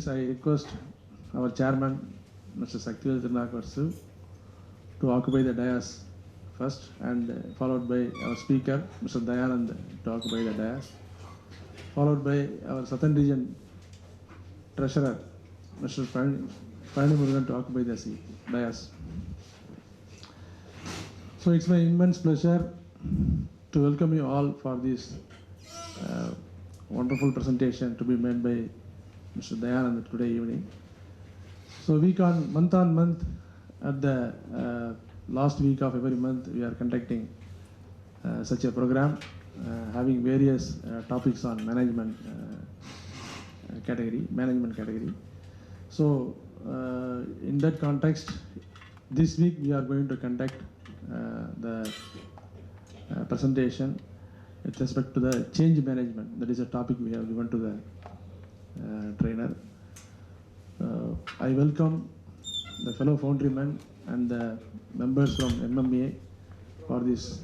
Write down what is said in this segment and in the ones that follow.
things, I request our chairman, Mr. Saktivel Tirunakvarsu, to occupy the dais first, and followed by our speaker, Mr. Dayanand, to occupy the dais, followed by our Southern Region Treasurer, Mr. Palani Murugan, to occupy the dais. So it's my immense pleasure to welcome you all for this wonderful presentation to be made by Mr. Dayanand today evening. So month on month, at the last week of every month, we are conducting such a program, having various topics on management category. So in that context, this week we are going to conduct the presentation with respect to the change management. That is a topic we have given to the trainer. I welcome the fellow foundrymen and the members from MMA for this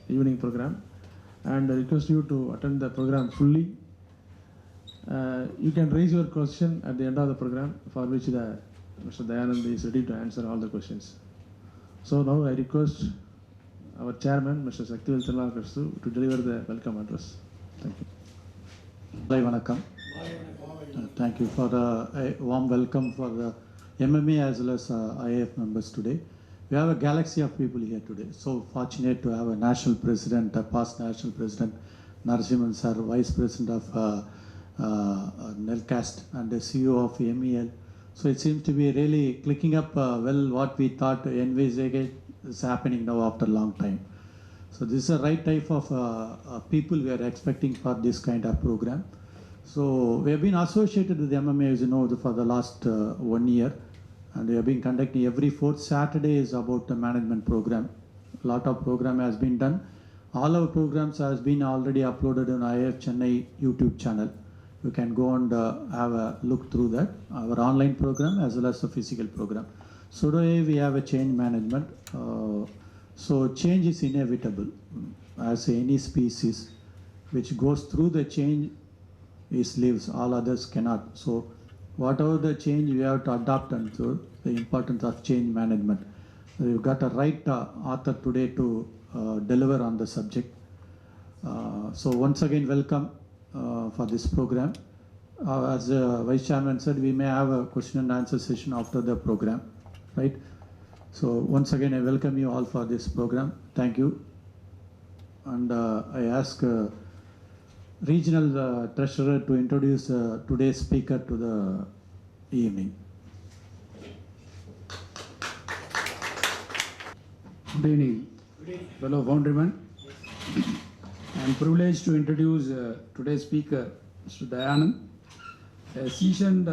evening program, and I request you to attend the program fully. You can raise your question at the end of the program, for which Mr. Dayanand is ready to answer all the questions. So now I request our chairman, Mr. Saktivel Tirunakvarsu, to deliver the welcome address. Thank you. Bye, Vanakkam. Thank you for a warm welcome for the MMA as well as IIF members today. We have a galaxy of people here today. So fortunate to have a national president, a past national president, Narasimhan sir, vice president of Nelcast, and the CEO of MEL. So it seems to be really clicking up well what we thought envisaged is happening now after a long time. So this is the right type of people we are expecting for this kind of program. So we have been associated with MMA, as you know, for the last 1 year, and we have been conducting every fourth Saturday is about the management program. A lot of program has been done. All our programs has been already uploaded on IIF Chennai YouTube channel. You can go and have a look through that, our online program as well as the physical program. So today we have a change management. So change is inevitable. As any species which goes through the change is lives, all others cannot. So whatever the change we have to adapt, and so the importance of change management. You've got a right author today to deliver on the subject. So once again, welcome for this program. As Vice Chairman said, we may have a question and answer session after the program, right? So once again, I welcome you all for this program. Thank you. And I ask Regional Treasurer to introduce today's speaker to the evening. Good evening, fellow foundrymen. I am privileged to introduce today's speaker, Mr. Dayanand. A seasoned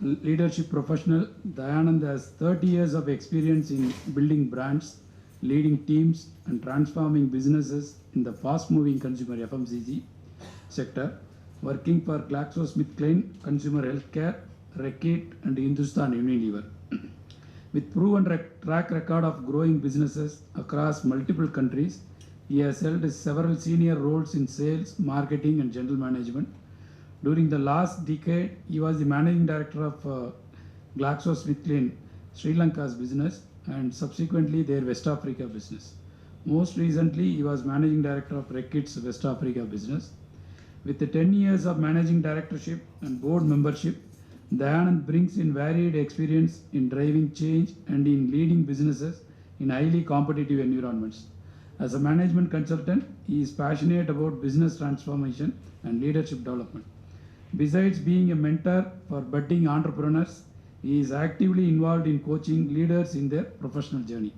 leadership professional, Dayanand has 30 years of experience in building brands, leading teams, and transforming businesses in the fast-moving consumer FMCG sector, working for GlaxoSmithKline Consumer Healthcare, Reckitt, and Hindustan Unilever. With proven track record of growing businesses across multiple countries, he has held several senior roles in sales, marketing, and general management. During the last decade, he was the managing director of GlaxoSmithKline Sri Lanka's business, and subsequently their West Africa business. Most recently, he was managing director of Reckitt's West Africa business. With the 10 years of managing directorship and board membership, Dayanand brings in varied experience in driving change and in leading businesses in highly competitive environments. As a management consultant, he is passionate about business transformation and leadership development. Besides being a mentor for budding entrepreneurs, he is actively involved in coaching leaders in their professional journey.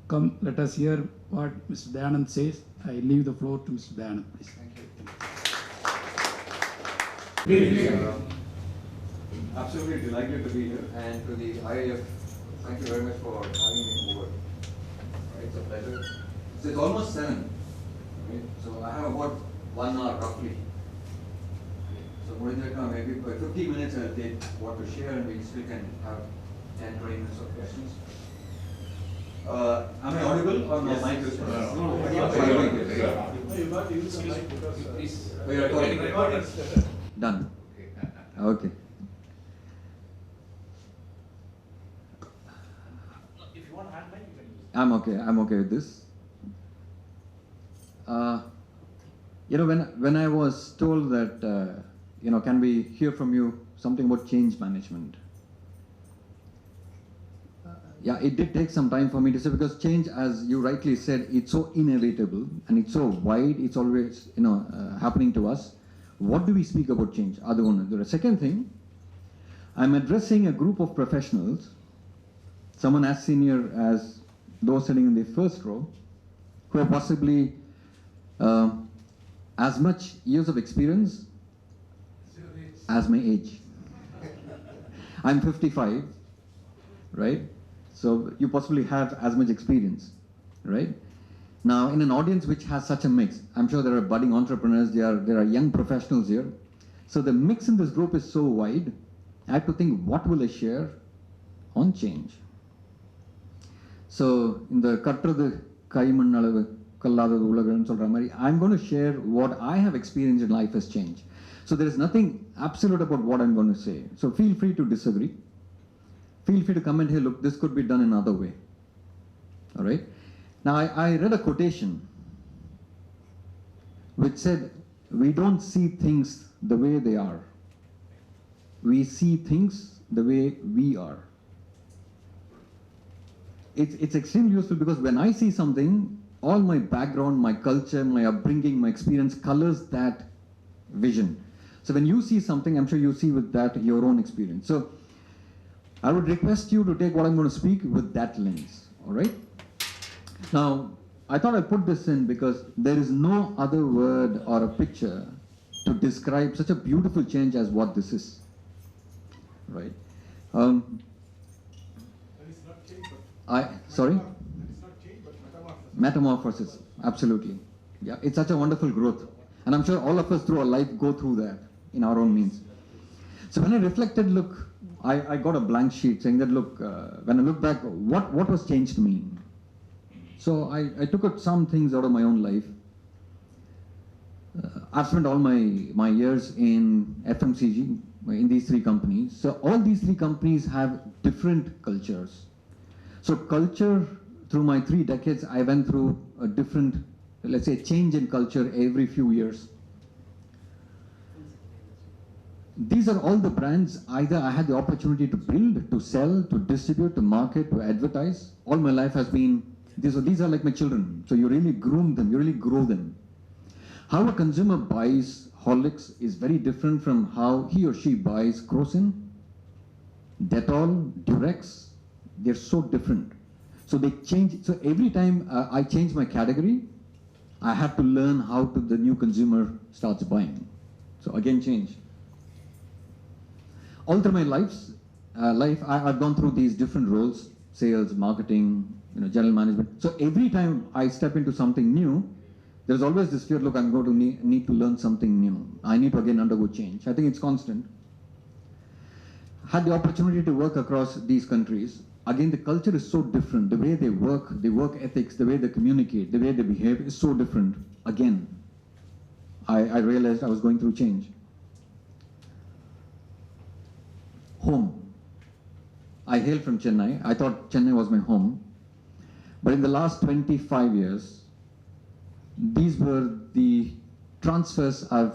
Come, let us hear what Mr. Dayanand says. I leave the floor to Mr. Dayanand, please. Thank you. Absolutely delighted to be here, and to the IIF, thank you very much for having me over. It's a pleasure. So it's almost 7, right? So I have about 1 hour roughly. So maybe by 50 minutes I'll take what to share, and we still can have 10-20 minutes of questions. Am I audible or my mic is? No. You got to use the mic because you are recording. Done. Okay. If you want hand mic, you can use it. I'm okay. I'm okay with this. When I was told that, can we hear from you something about change management? Yeah, it did take some time for me to say, because change, as you rightly said, it's so inevitable and it's so wide. It's always, happening to us. What do we speak about change? The second thing, I'm addressing a group of professionals, someone as senior as those sitting in the first row, who are possibly as much years of experience as my age. I'm 55, right? So you possibly have as much experience, right? Now, in an audience which has such a mix, I'm sure there are budding entrepreneurs, there are young professionals here. So the mix in this group is so wide, I have to think, what will I share on change? So in the Katrathu Kaimannalavu Kalladhathu Ulagamnu solra mari, I'm going to share what I have experienced in life as change. So there is nothing absolute about what I'm going to say. So feel free to disagree. Feel free to comment here, look, this could be done another way. All right? Now, I read a quotation which said, we don't see things the way they are. We see things the way we are. It's extremely useful, because when I see something, all my background, my culture, my upbringing, my experience colors that vision. So when you see something, I'm sure you see with that your own experience. So I would request you to take what I'm going to speak with that lens, all right? Now, I thought I'd put this in because there is no other word or a picture to describe such a beautiful change as what this is, right? That is not change, but Sorry? that is not change, but metamorphosis. Metamorphosis, absolutely. Yeah, it's such a wonderful growth. And I'm sure all of us through our life go through that in our own means. So when I reflected, look, I got a blank sheet saying that, look, when I look back, what was changed to me? So I took out some things out of my own life. I've spent all my years in FMCG, in these three companies. So all these three companies have different cultures. So culture, through my 3 decades, I went through a different, let's say, change in culture every few years. These are all the brands either I had the opportunity to build, to sell, to distribute, to market, to advertise. All my life has been, these are like my children. So you really groom them, you really grow them. How a consumer buys Horlicks is very different from how he or she buys Crocin, Dettol, Durex. They're so different. So they change. So every time I change my category, I have to learn how the new consumer starts buying. So again, change. All through my life, I've gone through these different roles: sales, marketing, general management. So every time I step into something new, there's always this fear, look, I'm going to need to learn something new. I need to again undergo change. I think it's constant. Had the opportunity to work across these countries. Again, the culture is so different. The way they work ethics, the way they communicate, the way they behave is so different. Again, I realized I was going through change. Home. I hail from Chennai. I thought Chennai was my home. But in the last 25 years, these were the transfers I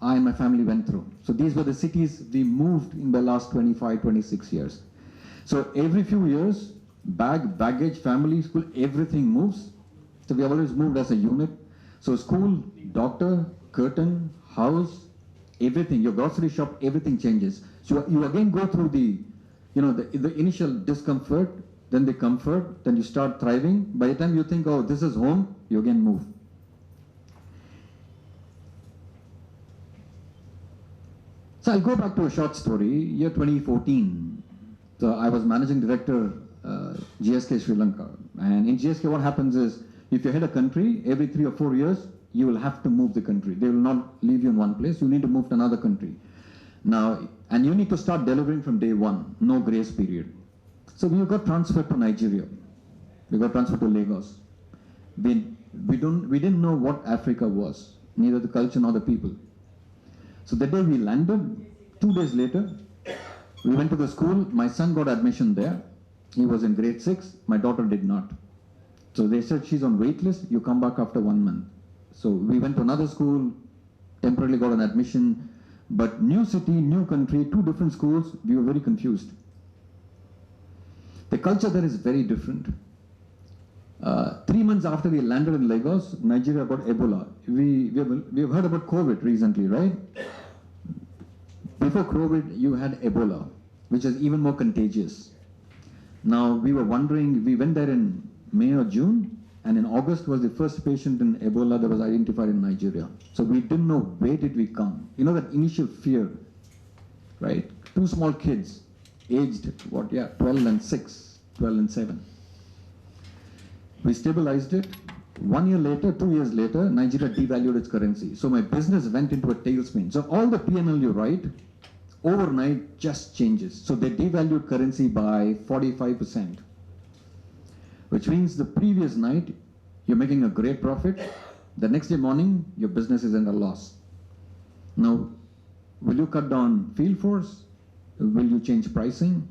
and my family went through. So these were the cities we moved in the last 25, 26 years. So every few years, baggage, family, school, everything moves. So we have always moved as a unit. So school, doctor, curtain, house, everything, your grocery shop, everything changes. So you again go through the initial discomfort, then the comfort, then you start thriving. By the time you think, oh, this is home, you again move. So I'll go back to a short story, year 2014. So I was managing director, GSK Sri Lanka. And in GSK, what happens is, if you head a country, every 3 or 4 years, you will have to move the country. They will not leave you in one place. You need to move to another country. Now, and you need to start delivering from day one, no grace period. So we got transferred to Nigeria. We got transferred to Lagos. We didn't know what Africa was, neither the culture nor the people. So the day we landed, 2 days later, we went to the school. My son got admission there. He was in grade 6. My daughter did not. So they said, she's on wait list. You come back after 1 month. So we went to another school, temporarily got an admission. But new city, new country, 2 different schools, we were very confused. The culture there is very different. 3 months after we landed in Lagos, Nigeria got Ebola. We have heard about COVID recently, right? Before COVID, you had Ebola, which is even more contagious. Now, we were wondering, we went there in May or June, and in August was the first patient in Ebola that was identified in Nigeria. So we didn't know where did we come. You know that initial fear, right? 2 small kids, aged, 12 and 6, 12 and 7. We stabilized it. 1 year later, 2 years later, Nigeria devalued its currency. So my business went into a tailspin. So all the P&L you write, overnight just changes. So they devalued currency by 45%, which means the previous night you're making a great profit. The next day morning, your business is in a loss. Now, will you cut down field force? Will you change pricing?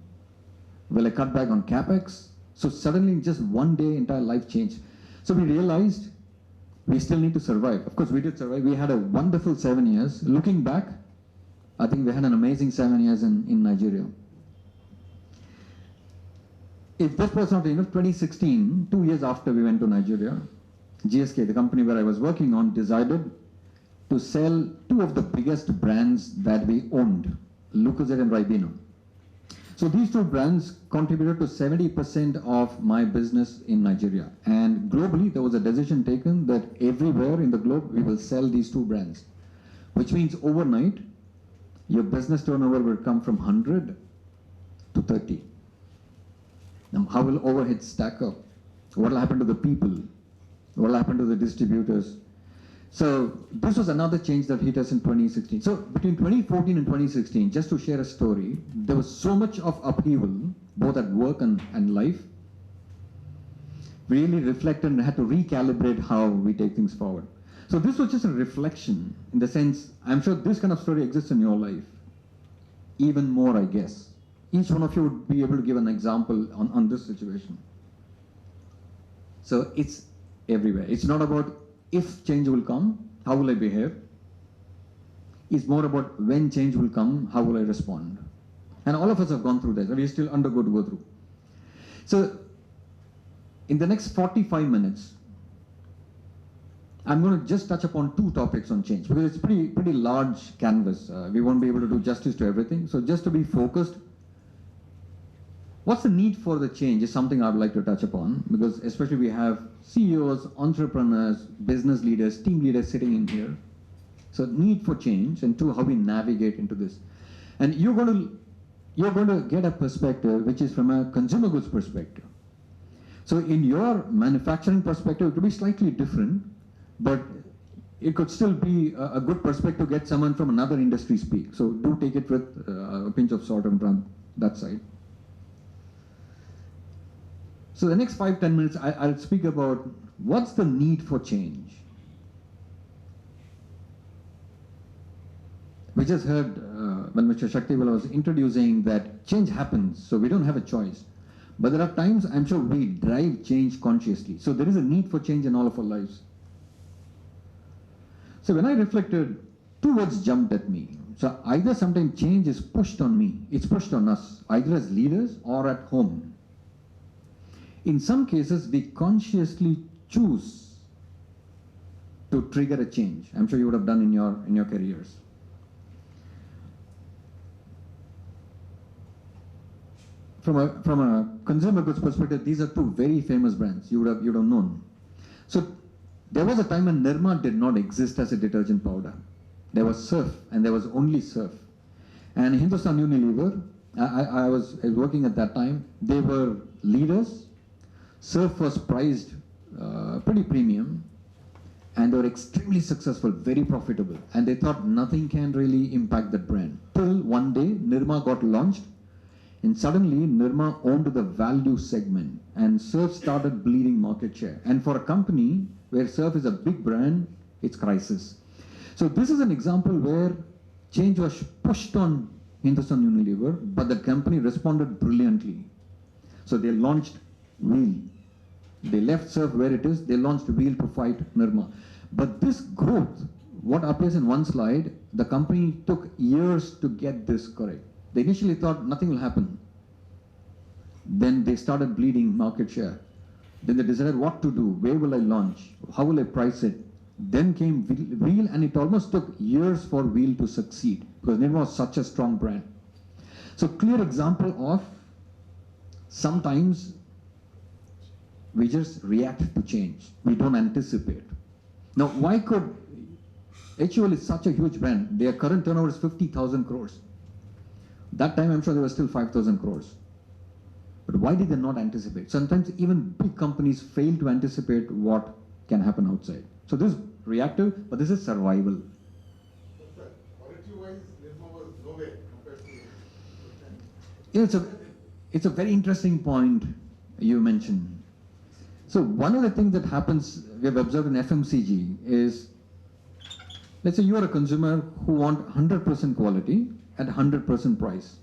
Will I cut back on capex? So suddenly, in just 1 day, entire life changed. So we realized we still need to survive. Of course, we did survive. We had a wonderful 7 years. Looking back, I think we had an amazing 7 years in Nigeria. If this was not enough, 2016, 2 years after we went to Nigeria, GSK, the company where I was working on, decided to sell 2 of the biggest brands that we owned, Lucozade and Ribena. So these 2 brands contributed to 70% of my business in Nigeria. And globally, there was a decision taken that everywhere in the globe, we will sell these 2 brands, which means overnight, your business turnover will come from 100 to 30. Now, how will overheads stack up? What will happen to the people? What will happen to the distributors? So this was another change that hit us in 2016. So between 2014 and 2016, just to share a story, there was so much of upheaval, both at work and life. We really reflected and had to recalibrate how we take things forward. So this was just a reflection in the sense, I'm sure this kind of story exists in your life. Even more, I guess. Each one of you would be able to give an example on this situation. So it's everywhere. It's not about if change will come, how will I behave? It's more about when change will come, how will I respond? And all of us have gone through that. We still undergo to go through. So in the next 45 minutes, I'm going to just touch upon 2 topics on change because it's pretty large canvas. We won't be able to do justice to everything. So just to be focused, what's the need for the change is something I'd like to touch upon because especially we have CEOs, entrepreneurs, business leaders, team leaders sitting in here. So need for change and 2, how we navigate into this. And you're going to get a perspective which is from a consumer goods perspective. So in your manufacturing perspective, it will be slightly different, but it could still be a good perspective to get someone from another industry speak. So do take it with a pinch of salt and from that side. So the next 5-10 minutes, I'll speak about what's the need for change. We just heard when Mr. Shaktivala was introducing that change happens, so we don't have a choice. But there are times, I'm sure, we drive change consciously. So there is a need for change in all of our lives. So when I reflected, 2 words jumped at me. So either sometimes change is pushed on me, it's pushed on us, either as leaders or at home. In some cases, we consciously choose to trigger a change. I'm sure you would have done in your careers. From a consumer goods perspective, these are 2 very famous brands you would have known. So there was a time when Nirma did not exist as a detergent powder. There was Surf, and there was only Surf. And Hindustan Unilever, I was working at that time. They were leaders. Surf was priced pretty premium, and they were extremely successful, very profitable. And they thought nothing can really impact that brand. Till one day, Nirma got launched, and suddenly Nirma owned the value segment, and Surf started bleeding market share. And for a company where Surf is a big brand, it's crisis. So this is an example where change was pushed on Hindustan Unilever, but the company responded brilliantly. So they launched Wheel. They left Surf where it is, they launched Wheel to fight Nirma. But this growth, what appears in one slide, the company took years to get this correct. They initially thought nothing will happen. Then they started bleeding market share. Then they decided what to do, where will I launch, how will I price it. Then came Wheel, and it almost took years for Wheel to succeed because Nirma was such a strong brand. So clear example of sometimes we just react to change. We don't anticipate. Now, why could HUL is such a huge brand? Their current turnover is 50,000 crores. That time, I'm sure there were still 5,000 crores. But why did they not anticipate? Sometimes even big companies fail to anticipate what can happen outside. So this is reactive, but this is survival. Quality-wise, Nirma was nowhere compared to. Yeah, it's a very interesting point you mentioned. So one of the things that happens, we have observed in FMCG is, let's say you are a consumer who want 100% quality at 100% price.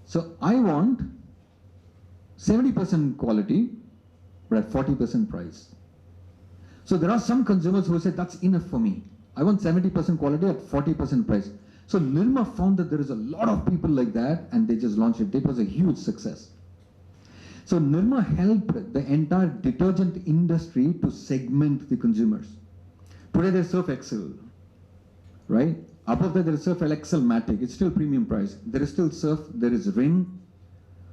So I want 70% quality, but at 40% price. So there are some consumers who say that's enough for me. I want 70% quality at 40% price. So Nirma found that there is a lot of people like that, and they just launched it. It was a huge success. So Nirma helped the entire detergent industry to segment the consumers. Today there's Surf Excel, right? Above that there is Surf Excel Matic. It's still premium price. There is still Surf, there is Ring,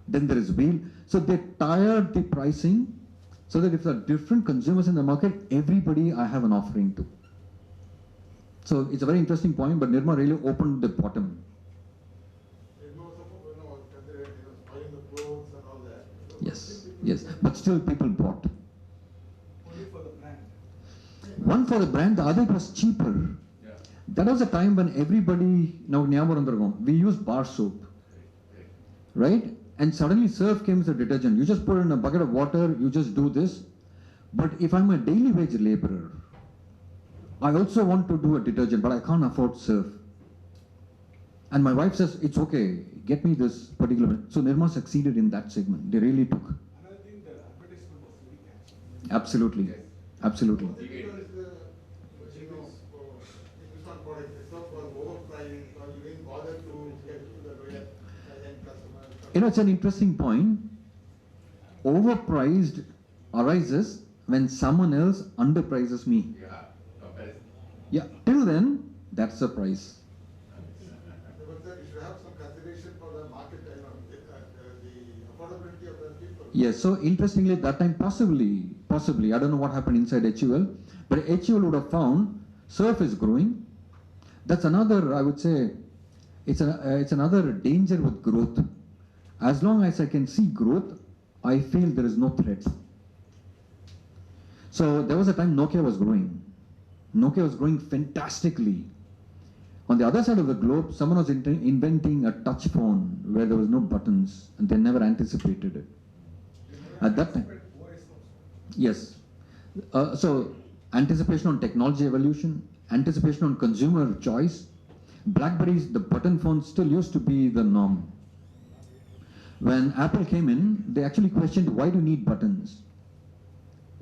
then there is Wheel. So they tired the pricing so that if there are different consumers in the market, everybody I have an offering to. So it's a very interesting point, but Nirma really opened the bottom. Nirma was considered, spoiling the clothes and all that. So Yes, yes. But still people bought. only for the brand. One for the brand, the other was cheaper. Yeah. That was a time when everybody, now we use bar soap, right? And suddenly Surf came as a detergent. You just put it in a bucket of water, you just do this. But if I'm a daily wage laborer, I also want to do a detergent, but I can't afford Surf. And my wife says, it's okay, get me this particular. So Nirma succeeded in that segment. They really took. Another thing, the advertisement was very catchy. Absolutely. Absolutely. Because it's not product, it's not for overpriced, or you didn't bother to get to the real end customer. You know, it's an interesting point. Overpriced arises when someone else underprices me. Yeah, till then, that's the price. But sir, you should have some consideration for the market, the affordability of the people. Yes, so interestingly, at that time, possibly, I don't know what happened inside HUL, but HUL would have found Surf is growing. That's another, I would say, it's another danger with growth. As long as I can see growth, I feel there is no threat. So there was a time Nokia was growing. Nokia was growing fantastically. On the other side of the globe, someone was inventing a touch phone where there was no buttons, and they never anticipated it. At that time, yes. So anticipation on technology evolution, anticipation on consumer choice. BlackBerry's, the button phone still used to be the norm. When Apple came in, they actually questioned, why do you need buttons?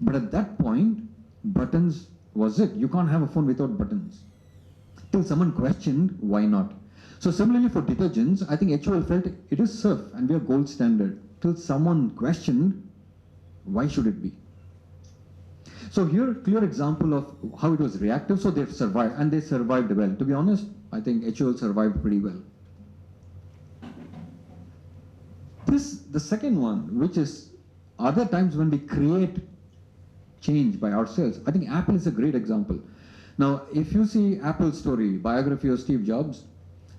But at that point, buttons was it. You can't have a phone without buttons. Till someone questioned, why not? So similarly for detergents, I think HUL felt it is Surf and we are gold standard. Till someone questioned, why should it be? So here, clear example of how it was reactive. So they've survived, and they survived well. To be honest, I think HUL survived pretty well. The second one, which is other times when we create change by ourselves. I think Apple is a great example. Now, if you see Apple's story, biography of Steve Jobs,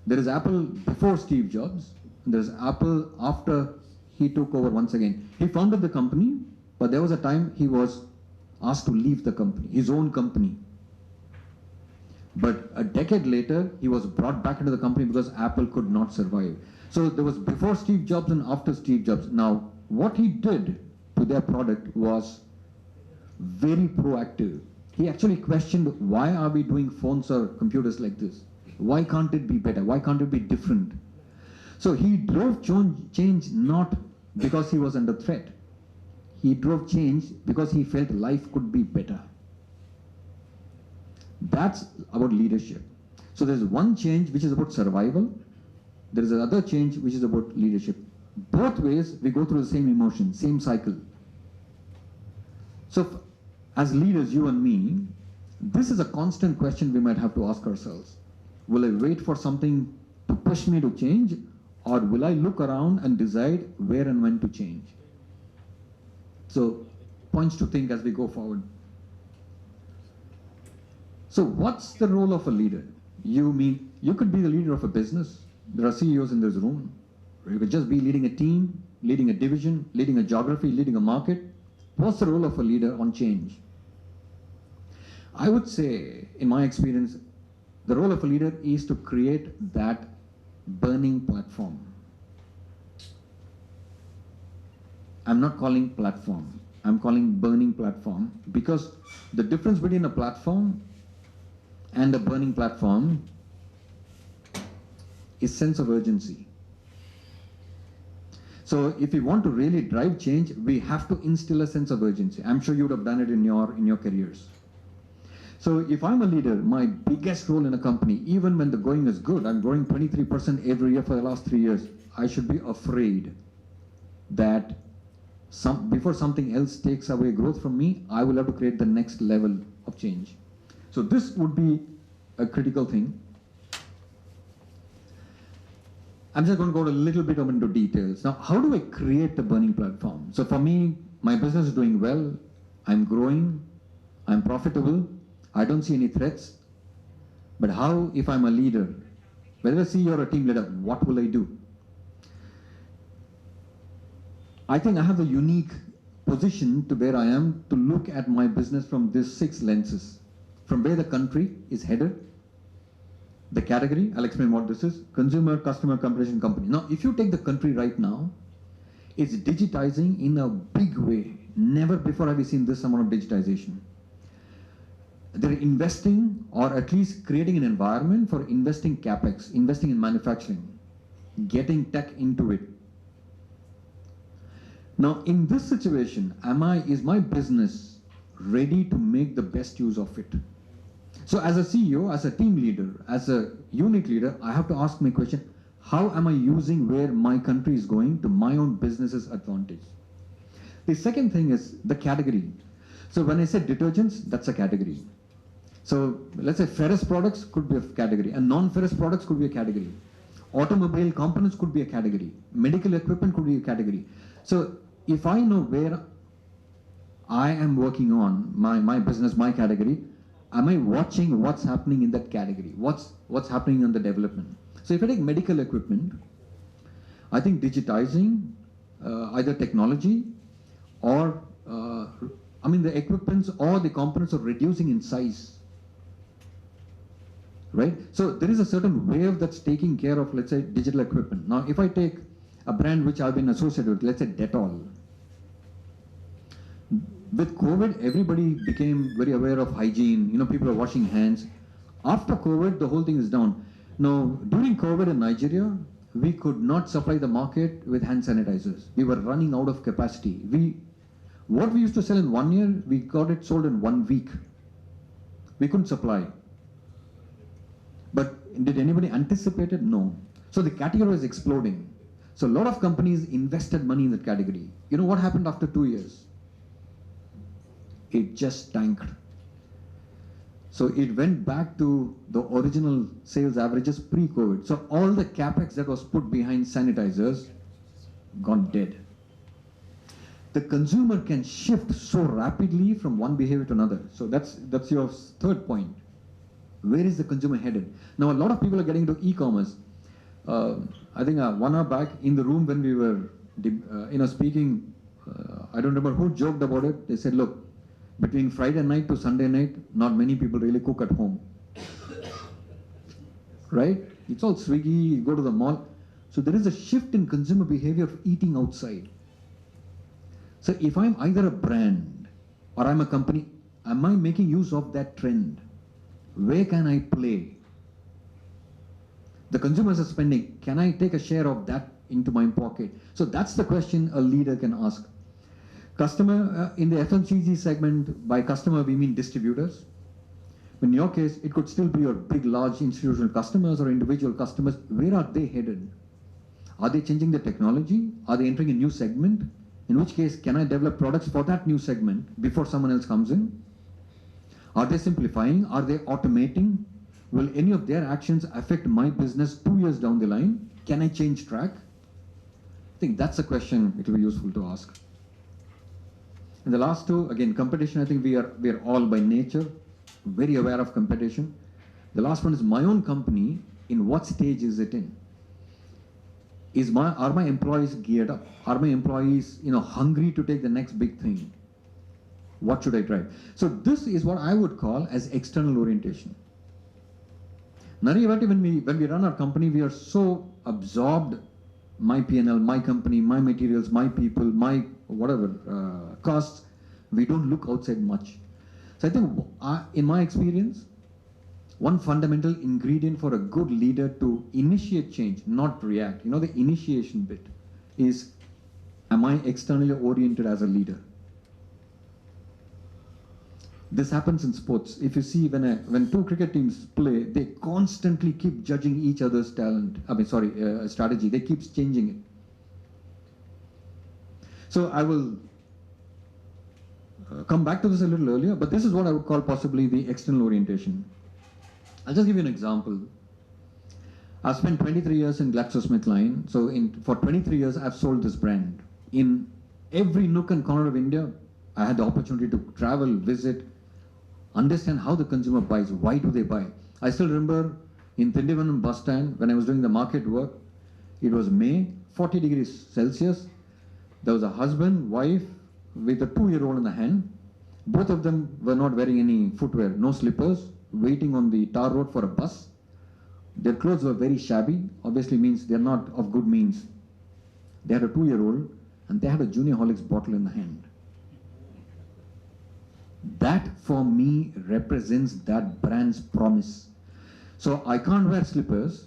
there is Apple before Steve Jobs, and there's Apple after he took over once again. He founded the company, but there was a time he was asked to leave the company, his own company. But a decade later, he was brought back into the company because Apple could not survive. So there was before Steve Jobs and after Steve Jobs. Now, what he did to their product was very proactive. He actually questioned, why are we doing phones or computers like this? Why can't it be better? Why can't it be different? So he drove change not because he was under threat. He drove change because he felt life could be better. That's about leadership. So there's one change which is about survival. There is another change which is about leadership. Both ways we go through the same emotion, same cycle. So as leaders, you and me, this is a constant question we might have to ask ourselves. Will I wait for something to push me to change, or will I look around and decide where and when to change? So points to think as we go forward. So what's the role of a leader? You could be the leader of a business. There are CEOs in this room. Or you could just be leading a team, leading a division, leading a geography, leading a market. What's the role of a leader on change? I would say, in my experience, the role of a leader is to create that burning platform. I'm not calling platform. I'm calling burning platform, because the difference between a platform and a burning platform is sense of urgency. So if we want to really drive change, we have to instill a sense of urgency. I'm sure you would have done it in your careers. So if I'm a leader, my biggest role in a company, even when the going is good, I'm growing 23% every year for the last 3 years, I should be afraid that before something else takes away growth from me, I will have to create the next level of change. So this would be a critical thing. I'm just going to go a little bit into details. Now, how do I create the burning platform? So for me, my business is doing well. I'm growing. I'm profitable. I don't see any threats. But how, if I'm a leader, whether a CEO or a team leader, what will I do? I think I have a unique position to where I am to look at my business from these 6 lenses. From where the country is headed, the category, I'll explain what this is, consumer, customer, competition, company. Now, if you take the country right now, it's digitizing in a big way. Never before have we seen this amount of digitization. They're investing, or at least creating an environment for investing capex, investing in manufacturing, getting tech into it. Now, in this situation, is my business ready to make the best use of it? So as a CEO, as a team leader, as a unit leader, I have to ask my question, how am I using where my country is going to my own business's advantage? The second thing is the category. So when I say detergents, that's a category. So let's say ferrous products could be a category, and non-ferrous products could be a category. Automobile components could be a category. Medical equipment could be a category. So if I know where I am working on my business, my category, am I watching what's happening in that category? What's happening in the development? So if I take medical equipment, I think digitizing either technology or the equipments or the components are reducing in size. Right? So there is a certain wave that's taking care of, let's say, digital equipment. Now, if I take a brand which I've been associated with, let's say Dettol. With COVID, everybody became very aware of hygiene. People are washing hands. After COVID, the whole thing is down. Now, during COVID in Nigeria, we could not supply the market with hand sanitizers. We were running out of capacity. What we used to sell in 1 year, we got it sold in 1 week. We couldn't supply. But did anybody anticipate it? No. So the category was exploding. So a lot of companies invested money in that category. You know what happened after 2 years? It just tanked. So it went back to the original sales averages pre-COVID. So all the capex that was put behind sanitizers gone dead. The consumer can shift so rapidly from one behavior to another. So that's your third point. Where is the consumer headed? Now, a lot of people are getting into e-commerce. I think 1 hour back in the room when we were speaking, I don't remember who joked about it. They said, look, between Friday night to Sunday night, not many people really cook at home. Right? It's all Swiggy, you go to the mall. So there is a shift in consumer behavior of eating outside. So if I'm either a brand or I'm a company, am I making use of that trend? Where can I play? The consumers are spending. Can I take a share of that into my pocket? So that's the question a leader can ask. Customer, in the FMCG segment, by customer we mean distributors. In your case, it could still be your big, large institutional customers or individual customers. Where are they headed? Are they changing the technology? Are they entering a new segment? In which case, can I develop products for that new segment before someone else comes in? Are they simplifying? Are they automating? Will any of their actions affect my business 2 years down the line? Can I change track? I think that's a question it will be useful to ask. And the last two, again, competition. I think we are all by nature very aware of competition. The last one is my own company. In what stage is it in? Are my employees geared up? Are my employees, hungry to take the next big thing? What should I try? So this is what I would call as external orientation. Nariyavati, when we run our company, we are so absorbed. My P&L, my company, my materials, my people, my whatever costs. We don't look outside much. So I think, in my experience, one fundamental ingredient for a good leader to initiate change, not react, the initiation bit is, am I externally oriented as a leader? This happens in sports. If you see when two cricket teams play, they constantly keep judging each other's strategy. They keep changing it. So I will come back to this a little earlier, but this is what I would call possibly the external orientation. I'll just give you an example. I've spent 23 years in GlaxoSmithKline. So for 23 years, I've sold this brand. In every nook and corner of India, I had the opportunity to travel, visit, understand how the consumer buys. Why do they buy? I still remember in Tindivanam bus stand, when I was doing the market work, it was May, 40 degrees Celsius. There was a husband, wife, with a 2-year-old in the hand. Both of them were not wearing any footwear, no slippers, waiting on the tar road for a bus. Their clothes were very shabby, obviously means they're not of good means. They had a 2-year-old and they had a Junior Horlicks bottle in the hand. That for me represents that brand's promise. So I can't wear slippers,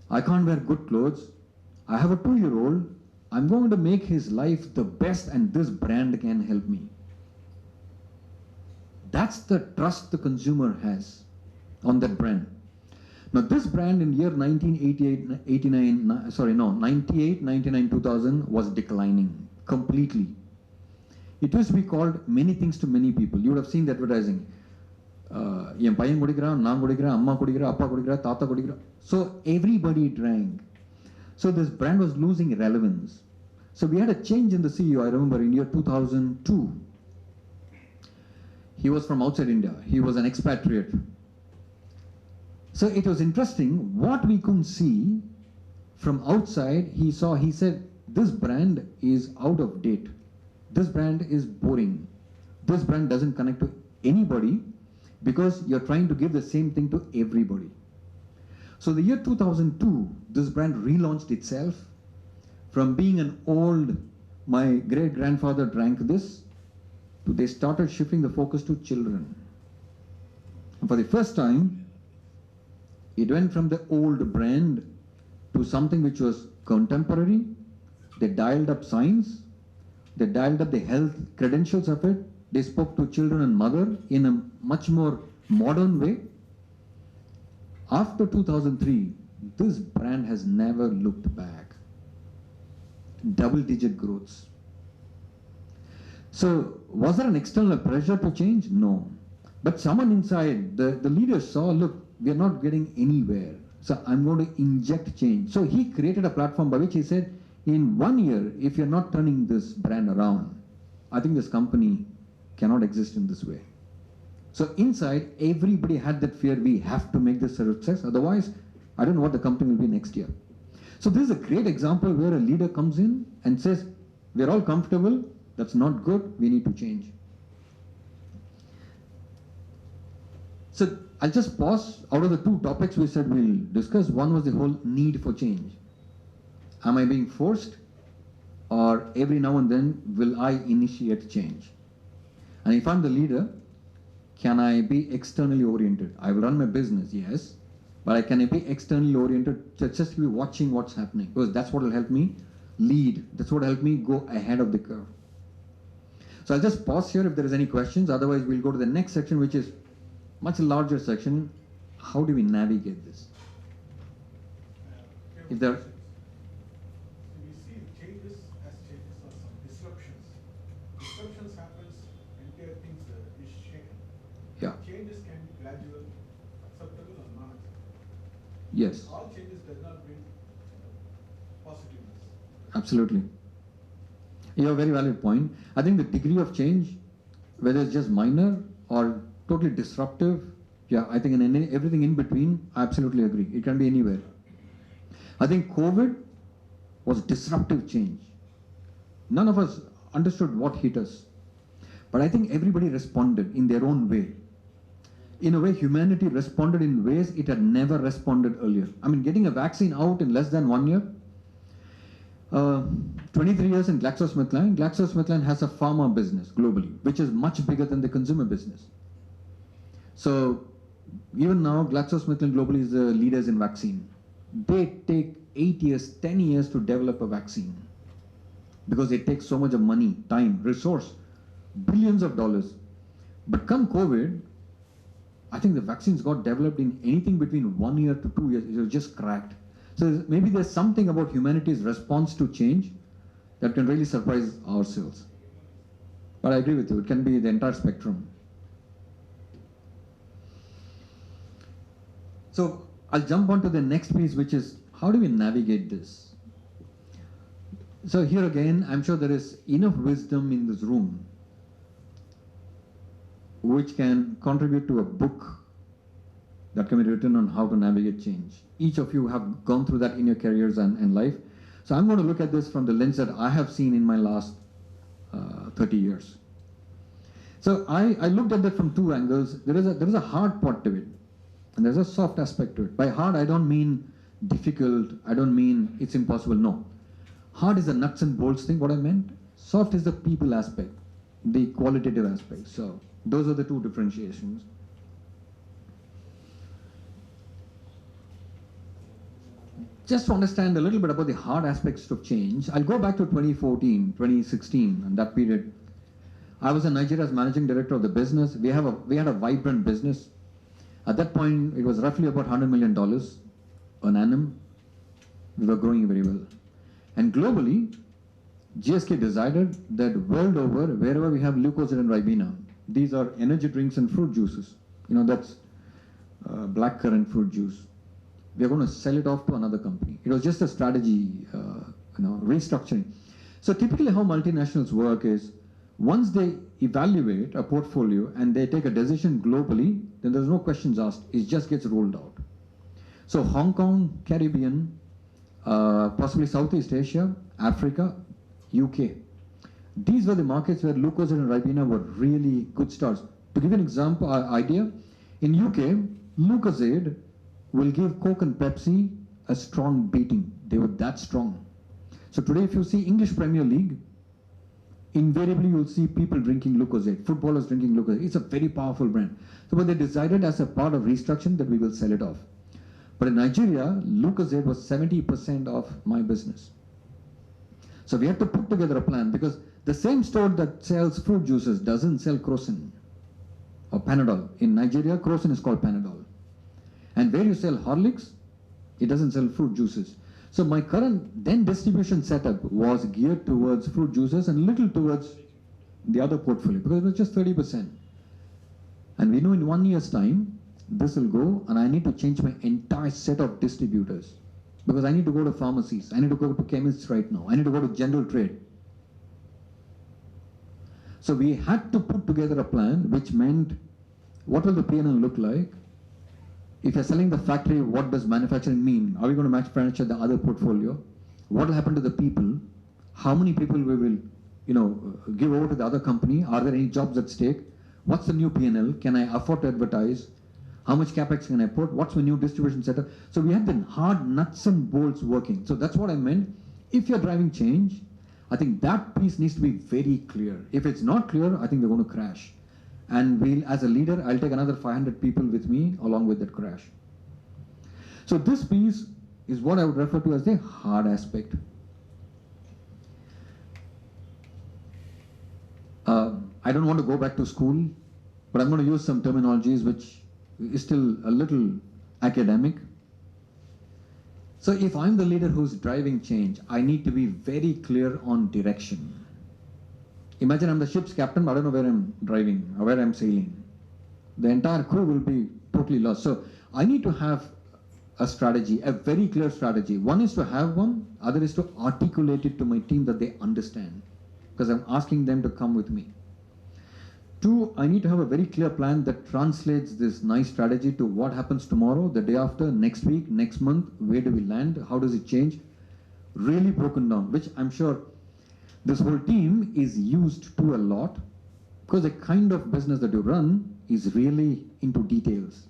I can't wear good clothes, I have a 2-year-old, I'm going to make his life the best and this brand can help me. That's the trust the consumer has on that brand. Now this brand in year 98, 99, 2000 was declining completely. It used to be called many things to many people. You would have seen the advertising. So everybody drank. So this brand was losing relevance. So we had a change in the CEO, I remember in year 2002. He was from outside India. He was an expatriate. So it was interesting, what we couldn't see from outside, he said, this brand is out of date. This brand is boring. This brand doesn't connect to anybody because you're trying to give the same thing to everybody. So the year 2002, this brand relaunched itself from being an old, my great-grandfather drank this, to they started shifting the focus to children. And for the first time, it went from the old brand to something which was contemporary. They dialed up science. They dialed up the health credentials of it. They spoke to children and mother in a much more modern way. After 2003, this brand has never looked back. Double-digit growths. So, was there an external pressure to change? No. But someone inside, the leaders saw, look, we are not getting anywhere. So, I'm going to inject change. So, he created a platform by which he said, in 1 year, if you're not turning this brand around, I think this company cannot exist in this way. So inside, everybody had that fear, we have to make this a success, otherwise, I don't know what the company will be next year. So this is a great example where a leader comes in and says, we're all comfortable, that's not good, we need to change. So I'll just pause. Out of the two topics we said we'll discuss, one was the whole need for change. Am I being forced, or every now and then will I initiate change? And if I'm the leader, can I be externally oriented? I will run my business, yes, but I can be externally oriented, just to be watching what's happening, because that's what will help me lead. That's what will help me go ahead of the curve. So I'll just pause here if there is any questions. Otherwise, we'll go to the next section, which is much larger section. How do we navigate this? If there, We see changes as changes or some disruptions. Disruptions happens, entire things is shaken. yeah, Changes can be gradual, acceptable or non-acceptable. yes, All changes does not mean positiveness. absolutely. You have a very valid point. I think the degree of change, whether it's just minor or totally disruptive, yeah, I think in everything in between, I absolutely agree. It can be anywhere. I think COVID was disruptive change. None of us understood what hit us. But I think everybody responded in their own way. In a way, humanity responded in ways it had never responded earlier. I mean, getting a vaccine out in less than 1 year, 23 years in GlaxoSmithKline. GlaxoSmithKline has a pharma business globally, which is much bigger than the consumer business. So even now, GlaxoSmithKline globally is the leaders in vaccine. They take 8 years, 10 years to develop a vaccine because it takes so much of money, time, resource, billions of dollars. But come COVID, I think the vaccines got developed in anything between 1 year to 2 years. It was just cracked. So maybe there's something about humanity's response to change that can really surprise ourselves. But I agree with you, it can be the entire spectrum. So I'll jump on to the next piece, which is how do we navigate this? So here again, I'm sure there is enough wisdom in this room which can contribute to a book that can be written on how to navigate change. Each of you have gone through that in your careers and life. So I'm going to look at this from the lens that I have seen in my last 30 years. So I looked at that from two angles. There is a hard part to it, and there's a soft aspect to it. By hard, I don't mean difficult, I don't mean it's impossible, no. Hard is the nuts and bolts thing, what I meant. Soft is the people aspect, the qualitative aspect. So those are the two differentiations. Just to understand a little bit about the hard aspects of change, I'll go back to 2014, 2016, and that period. I was in Nigeria as managing director of the business. We had a vibrant business. At that point, it was roughly about $100 million an annum. We were growing very well. And globally, GSK decided that world over, wherever we have Lucozade and Ribena, these are energy drinks and fruit juices. You know, that's blackcurrant fruit juice. We are going to sell it off to another company. It was just a strategy, restructuring. So typically how multinationals work is, once they evaluate a portfolio and they take a decision globally, then there's no questions asked. It just gets rolled out. So Hong Kong, Caribbean, possibly Southeast Asia, Africa, UK. These were the markets where Lucozade and Ribena were really good stars. To give an example, idea, in UK, Lucozade will give Coke and Pepsi a strong beating. They were that strong. So today if you see English Premier League, invariably you'll see people drinking Lucozade, footballers drinking Lucozade. It's a very powerful brand. So but they decided as a part of restructuring that we will sell it off. But in Nigeria, Lucozade was 70% of my business. So we had to put together a plan because the same store that sells fruit juices doesn't sell Crocin or Panadol. In Nigeria, Crocin is called Panadol. And where you sell Horlicks, it doesn't sell fruit juices. So my current then distribution setup was geared towards fruit juices and little towards the other portfolio because it was just 30%. And we know in 1 year's time, this will go and I need to change my entire set of distributors because I need to go to pharmacies, I need to go to chemists right now, I need to go to general trade. So we had to put together a plan which meant what will the P&L look like? If you're selling the factory, what does manufacturing mean? Are we going to manufacture the other portfolio? What will happen to the people? How many people we will, give over to the other company? Are there any jobs at stake? What's the new P&L? Can I afford to advertise? How much capex can I put? What's my new distribution setup? So we had the hard nuts and bolts working. So that's what I meant. If you're driving change, I think that piece needs to be very clear. If it's not clear, I think we're going to crash. And as a leader, I'll take another 500 people with me along with that crash. So this piece is what I would refer to as the hard aspect. I don't want to go back to school, but I'm going to use some terminologies which is still a little academic. So if I'm the leader who's driving change, I need to be very clear on direction. Imagine I'm the ship's captain, but I don't know where I'm driving or where I'm sailing. The entire crew will be totally lost. So I need to have a strategy, a very clear strategy. One is to have one, other is to articulate it to my team that they understand, because I'm asking them to come with me. Two, I need to have a very clear plan that translates this nice strategy to what happens tomorrow, the day after, next week, next month, where do we land, how does it change? Really broken down, which I'm sure this whole team is used to a lot, because the kind of business that you run is really into details.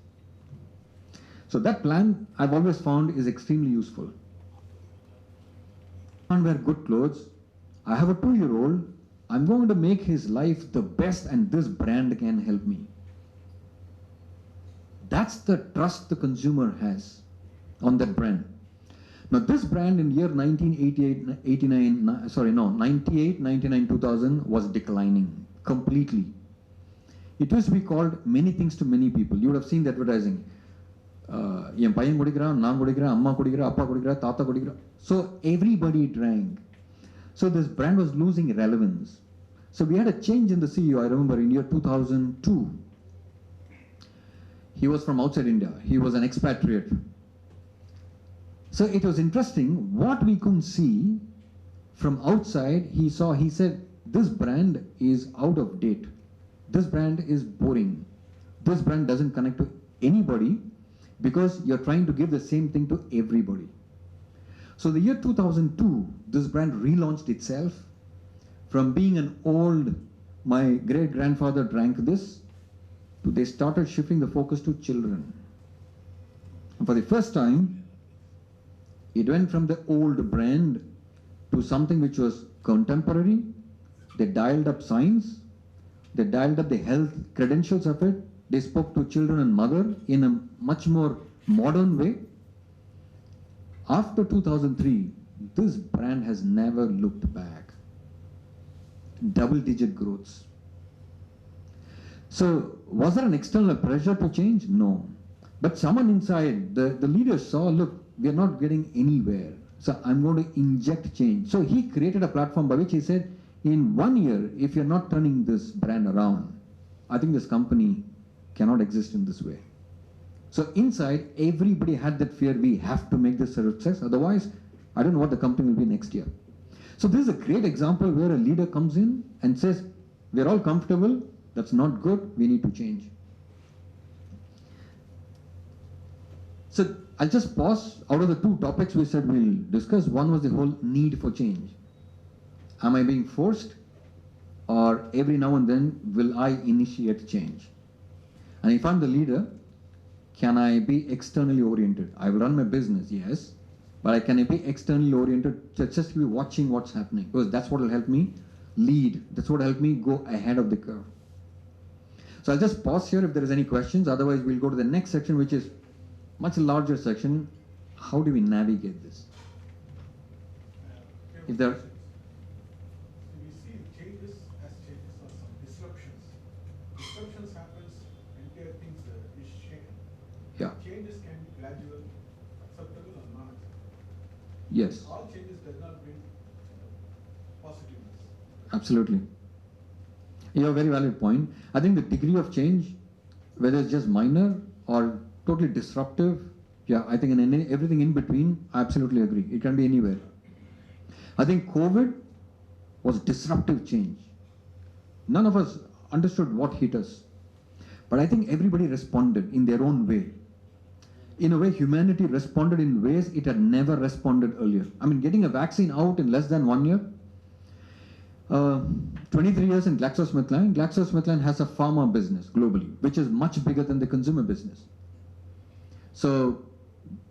So that plan I've always found is extremely useful. I can't wear good clothes. I have a 2-year-old. I'm going to make his life the best, and this brand can help me. That's the trust the consumer has on that brand. Now this brand in year 98, 99, 2000 was declining completely. It used to be called many things to many people. You would have seen the advertising. என் பையன் குடிக்கிறான், நான் குடிக்கிறேன், அம்மா குடிக்கிறா, அப்பா குடிக்கிறா, தாத்தா குடிக்கிறா. So everybody drank. So this brand was losing relevance. So we had a change in the CEO, I remember in year 2002. He was from outside India. He was an expatriate. So it was interesting what we couldn't see from outside. He said, this brand is out of date. This brand is boring. This brand doesn't connect to anybody because you're trying to give the same thing to everybody. So the year 2002, this brand relaunched itself from being an old, my great-grandfather drank this, to they started shifting the focus to children. And for the first time, it went from the old brand to something which was contemporary. They dialed up science. They dialed up the health credentials of it. They spoke to children and mother in a much more modern way. After 2003, this brand has never looked back. Double-digit growths. So, was there an external pressure to change? No. But someone inside, the leader saw, look, we are not getting anywhere. So, I'm going to inject change. So, he created a platform by which he said, in 1 year, if you're not turning this brand around, I think this company cannot exist in this way. So inside, everybody had that fear, we have to make this a success, otherwise, I don't know what the company will be next year. So this is a great example where a leader comes in and says, we're all comfortable, that's not good, we need to change. So I'll just pause. Out of the two topics we said we'll discuss, one was the whole need for change. Am I being forced, or every now and then will I initiate change? And if I'm the leader, can I be externally oriented? I will run my business, yes, but can I be externally oriented, just to be watching what's happening? Because that's what will help me lead. That's what will help me go ahead of the curve. So I'll just pause here if there is any questions. Otherwise, we'll go to the next section, which is much larger section. How do we navigate this? If there We see changes as changes or some disruptions. Disruptions happens, entire things is shaken. Yeah. Changes can be gradual, acceptable or non-acceptable. Yes. All changes does not bring positiveness. Absolutely. You have a very valid point. I think the degree of change, whether it's just minor or totally disruptive, yeah, I think in everything in between, I absolutely agree. It can be anywhere. I think COVID was disruptive change. None of us understood what hit us. But I think everybody responded in their own way. In a way, humanity responded in ways it had never responded earlier. I mean, getting a vaccine out in less than 1 year, 23 years in GlaxoSmithKline. GlaxoSmithKline has a pharma business globally, which is much bigger than the consumer business. So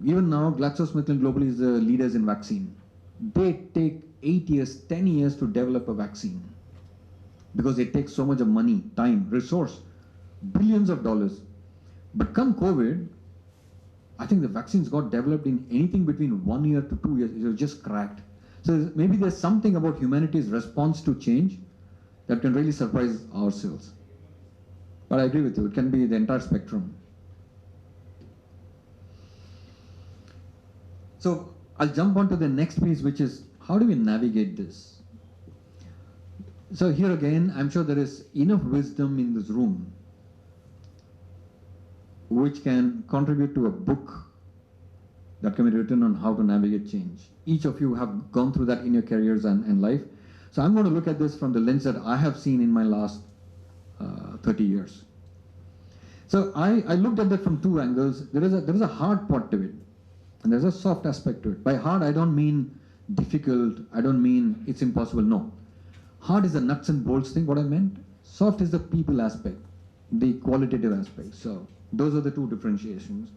even now, GlaxoSmithKline globally is the leaders in vaccine. They take 8 years, 10 years to develop a vaccine because it takes so much of money, time, resource, billions of dollars. But come COVID, I think the vaccines got developed in anything between 1 year to 2 years. It was just cracked. So maybe there's something about humanity's response to change that can really surprise ourselves. But I agree with you, it can be the entire spectrum. So I'll jump on to the next piece, which is how do we navigate this? So here again, I'm sure there is enough wisdom in this room which can contribute to a book that can be written on how to navigate change. Each of you have gone through that in your careers and life. So I'm going to look at this from the lens that I have seen in my last 30 years. So I looked at that from two angles. There is a hard part to it, and there's a soft aspect to it. By hard, I don't mean difficult, I don't mean it's impossible, no. Hard is the nuts and bolts thing, what I meant. Soft is the people aspect, the qualitative aspect. So those are the two differentiations.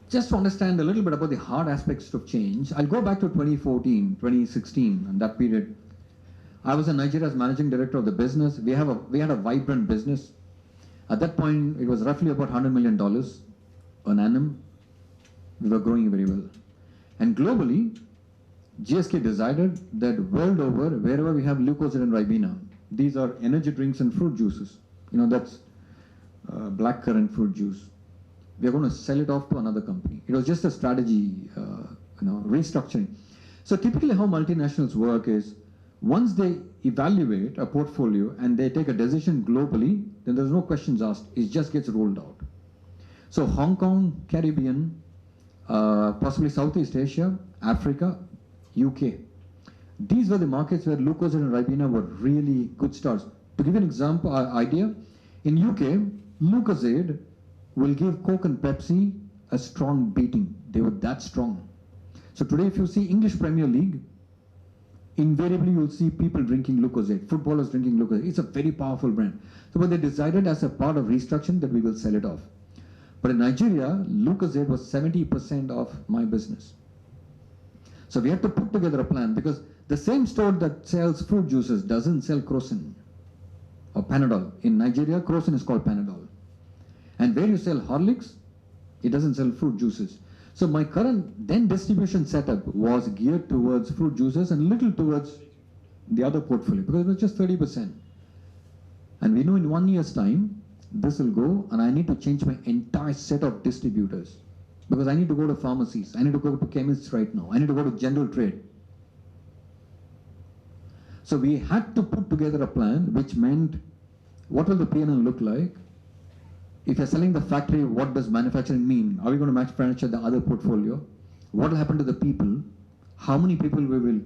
Just to understand a little bit about the hard aspects of change, I'll go back to 2014, 2016, and that period. I was in Nigeria as managing director of the business. We had a vibrant business. At that point, it was roughly about $100 million an annum. We were growing very well. And globally, GSK decided that world over, wherever we have Lucozade and Ribena, these are energy drinks and fruit juices. You know, that's blackcurrant fruit juice. We are going to sell it off to another company. It was just a strategy, restructuring. So typically how multinationals work is, once they evaluate a portfolio and they take a decision globally, then there's no questions asked. It just gets rolled out. So Hong Kong, Caribbean, possibly Southeast Asia, Africa, UK. These were the markets where Lucozade and Ribena were really good stars. To give an example, idea, in UK, Lucozade will give Coke and Pepsi a strong beating. They were that strong. So today if you see English Premier League, invariably you'll see people drinking Lucozade, footballers drinking Lucozade. It's a very powerful brand. So but they decided as a part of restructuring that we will sell it off. But in Nigeria, Lucozade was 70% of my business. So we had to put together a plan because the same store that sells fruit juices doesn't sell Crocin or Panadol. In Nigeria, Crocin is called Panadol. And where you sell Horlicks, it doesn't sell fruit juices. So my current then distribution setup was geared towards fruit juices and little towards the other portfolio because it was just 30%. And we know in 1 year's time, this will go and I need to change my entire set of distributors because I need to go to pharmacies, I need to go to chemists right now, I need to go to general trade. So we had to put together a plan which meant what will the P&L look like? If you're selling the factory, what does manufacturing mean? Are we going to manufacture the other portfolio? What will happen to the people? How many people we will,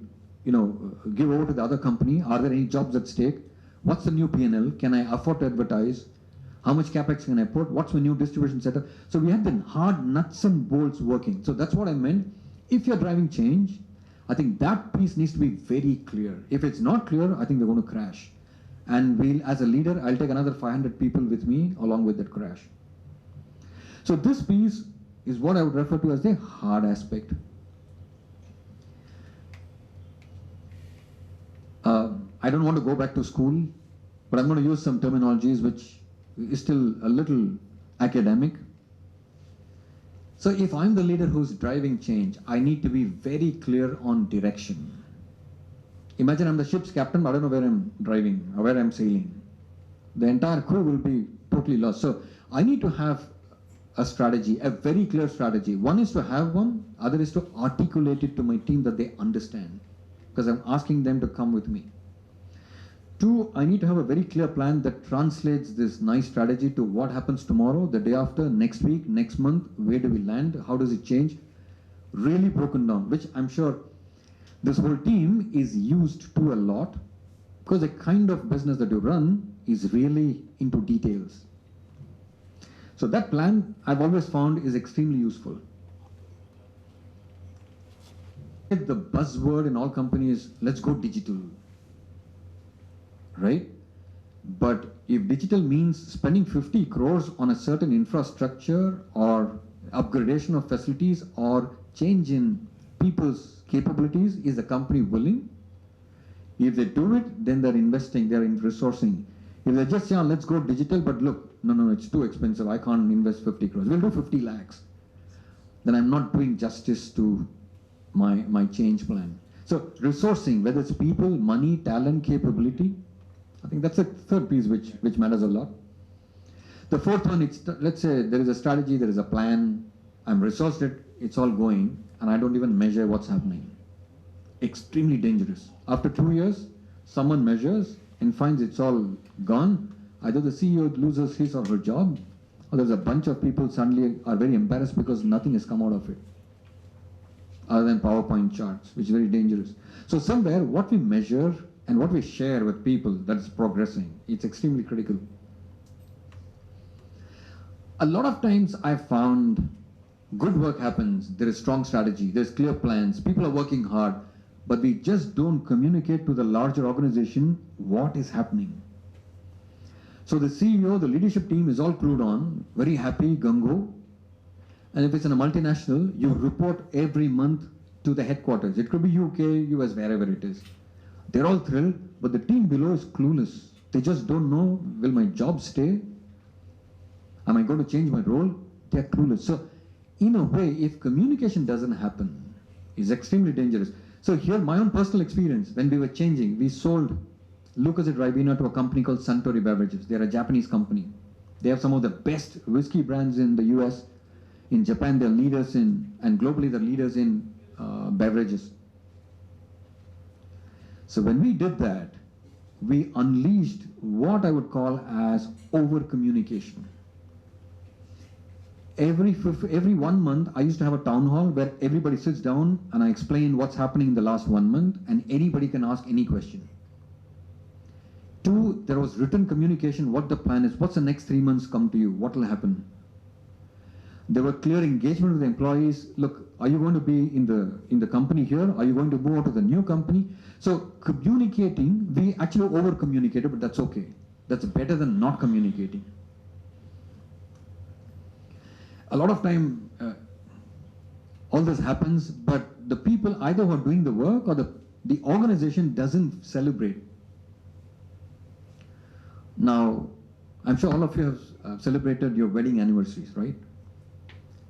give over to the other company? Are there any jobs at stake? What's the new P&L? Can I afford to advertise? How much capex can I put? What's my new distribution setup? So we had the hard nuts and bolts working. So that's what I meant. If you're driving change, I think that piece needs to be very clear. If it's not clear, I think they're going to crash. And as a leader, I'll take another 500 people with me along with that crash. So this piece is what I would refer to as the hard aspect. I don't want to go back to school, but I'm going to use some terminologies which is still a little academic. So if I'm the leader who's driving change, I need to be very clear on direction. Imagine I'm the ship's captain, but I don't know where I'm driving or where I'm sailing. The entire crew will be totally lost. So I need to have a strategy, a very clear strategy. One is to have one, other is to articulate it to my team that they understand, because I'm asking them to come with me. Two, I need to have a very clear plan that translates this nice strategy to what happens tomorrow, the day after, next week, next month, where do we land, how does it change? Really broken down, which I'm sure this whole team is used to a lot, because the kind of business that you run is really into details. So that plan, I've always found, is extremely useful. The buzzword in all companies, let's go digital, right? But if digital means spending 50 crores on a certain infrastructure or upgradation of facilities or change in people's capabilities, is the company willing? If they do it, then they're investing, they're in resourcing. If they just say, oh, let's go digital, but look, no, it's too expensive, I can't invest 50 crores. We'll do 50 lakhs. Then I'm not doing justice to my change plan. So resourcing, whether it's people, money, talent, capability, I think that's the third piece which matters a lot. The fourth one, let's say there is a strategy, there is a plan, I'm resourced it, it's all going, and I don't even measure what's happening. Extremely dangerous. After 2 years, someone measures and finds it's all gone. Either the CEO loses his or her job, or there's a bunch of people suddenly are very embarrassed because nothing has come out of it, other than PowerPoint charts, which is very dangerous. So somewhere, what we measure and what we share with people that's progressing, it's extremely critical. A lot of times I've found good work happens, there is strong strategy, there's clear plans, people are working hard, but we just don't communicate to the larger organization what is happening. So the CEO, the leadership team is all clued on, very happy, gung-ho. And if it's in a multinational, you report every month to the headquarters. It could be UK, US, wherever it is. They're all thrilled, but the team below is clueless. They just don't know, will my job stay? Am I going to change my role? They're clueless. So in a way, if communication doesn't happen, it's extremely dangerous. So here, my own personal experience, when we were changing, we sold Lucas and Ribena to a company called Suntory Beverages. They're a Japanese company. They have some of the best whiskey brands in the US. In Japan, they're leaders in, and globally they're leaders in beverages. So when we did that, we unleashed what I would call as over-communication. Every 1 month, I used to have a town hall where everybody sits down and I explain what's happening in the last 1 month and anybody can ask any question. 2, there was written communication, what the plan is, what's the next 3 months come to you, what will happen. There were clear engagement with the employees. Look, are you going to be in the company here? Are you going to move on to the new company? So communicating, we actually over-communicated, but that's okay. That's better than not communicating. A lot of time, all this happens, but the people either who are doing the work or the organization doesn't celebrate. Now, I'm sure all of you have celebrated your wedding anniversaries, right?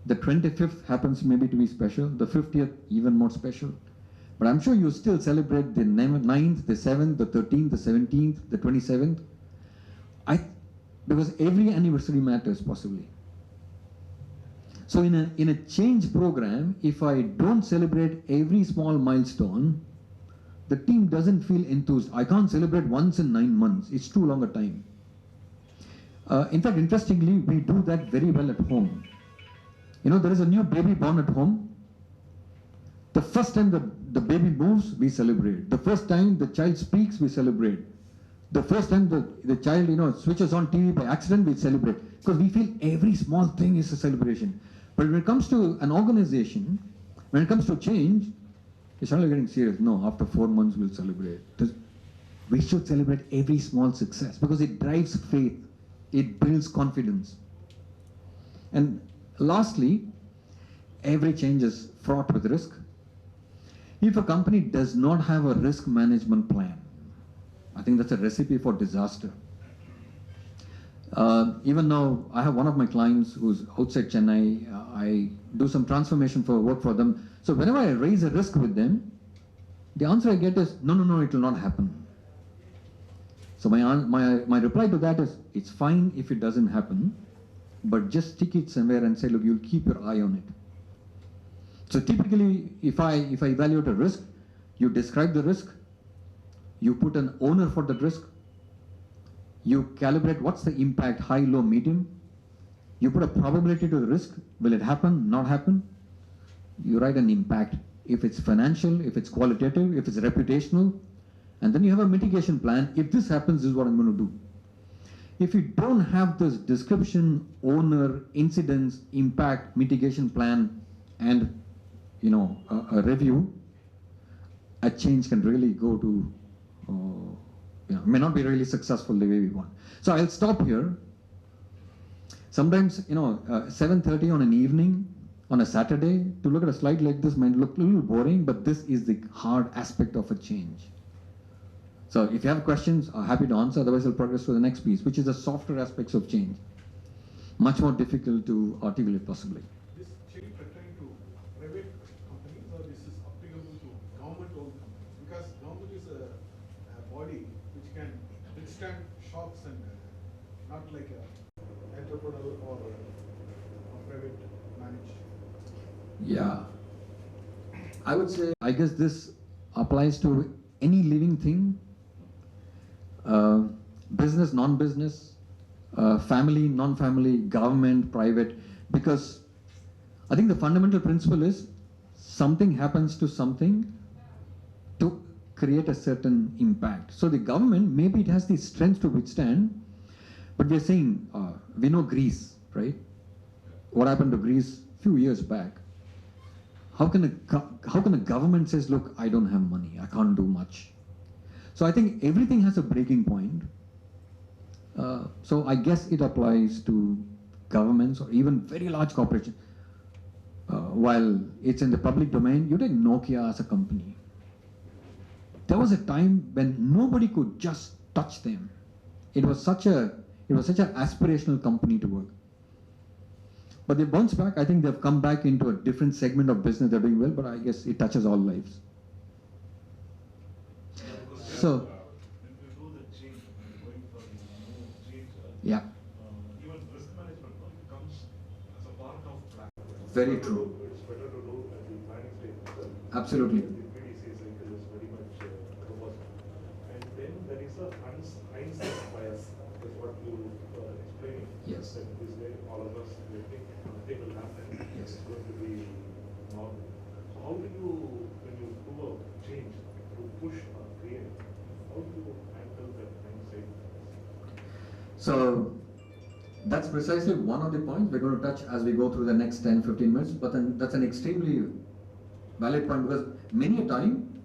The 25th happens maybe to be special, the 50th even more special. But I'm sure you still celebrate the 9th, the 7th, the 13th, the 17th, the 27th. Because every anniversary matters possibly. So in a change program, if I don't celebrate every small milestone, the team doesn't feel enthused. I can't celebrate once in 9 months. It's too long a time. In fact, interestingly, we do that very well at home. You know, there is a new baby born at home. The first time the baby moves, we celebrate. The first time the child speaks, we celebrate. The first time the child, switches on TV by accident, we celebrate. Because we feel every small thing is a celebration. But when it comes to an organization, when it comes to change, it's suddenly getting serious. No, after 4 months we'll celebrate. We should celebrate every small success because it drives faith. It builds confidence. And lastly, every change is fraught with risk. If a company does not have a risk management plan, I think that's a recipe for disaster. Even now, I have one of my clients who's outside Chennai. I do some transformation work for them. So whenever I raise a risk with them, the answer I get is, no, it will not happen. So my reply to that is, it's fine if it doesn't happen, but just stick it somewhere and say, look, you'll keep your eye on it. So typically, if I evaluate a risk, you describe the risk, you put an owner for that risk, you calibrate what's the impact, high, low, medium, you put a probability to the risk, will it happen, not happen, you write an impact, if it's financial, if it's qualitative, if it's reputational, and then you have a mitigation plan. If this happens, this is what I'm going to do. If you don't have this description, owner, incidents, impact, mitigation plan, and a review, a change can really go to, may not be really successful the way we want. So I'll stop here. Sometimes, 7:30 on an evening, on a Saturday, to look at a slide like this might look a little boring, but this is the hard aspect of a change. So if you have questions, I'm happy to answer. Otherwise, I'll progress to the next piece, which is the softer aspects of change. Much more difficult to articulate, possibly. This change pertaining to private companies, or this is applicable to government-owned companies? Because government is a body which can withstand shocks and not like a entrepreneur or private managed. Yeah. I would say, I guess this applies to any living thing, business, non-business, family, non-family, government, private, because I think the fundamental principle is something happens to something to create a certain impact. So the government, maybe it has the strength to withstand, but we're saying, we know Greece, right? What happened to Greece a few years back? How can a government says, look, I don't have money, I can't do much. So I think everything has a breaking point. So I guess it applies to governments or even very large corporations. While it's in the public domain, you take Nokia as a company. There was a time when nobody could just touch them. It was such an aspirational company to work. But they bounced back. I think they've come back into a different segment of business. They're doing well, but I guess it touches all lives. So, When you do the change, going for the new change, yeah, even risk management comes as a part of plan. very true. It's better to do at the planning stage itself. Absolutely. The PDC cycle is very much robust. And then there is a hindsight bias, is what you are explaining. Yes. That this way all of us will think nothing will happen. Yes. It's going to be normal. So how do you, when you do a change, to push or create, how do you handle that hindsight bias? So that's precisely one of the points we're going to touch as we go through the next 10-15 minutes. But then that's an extremely valid point, because many a time,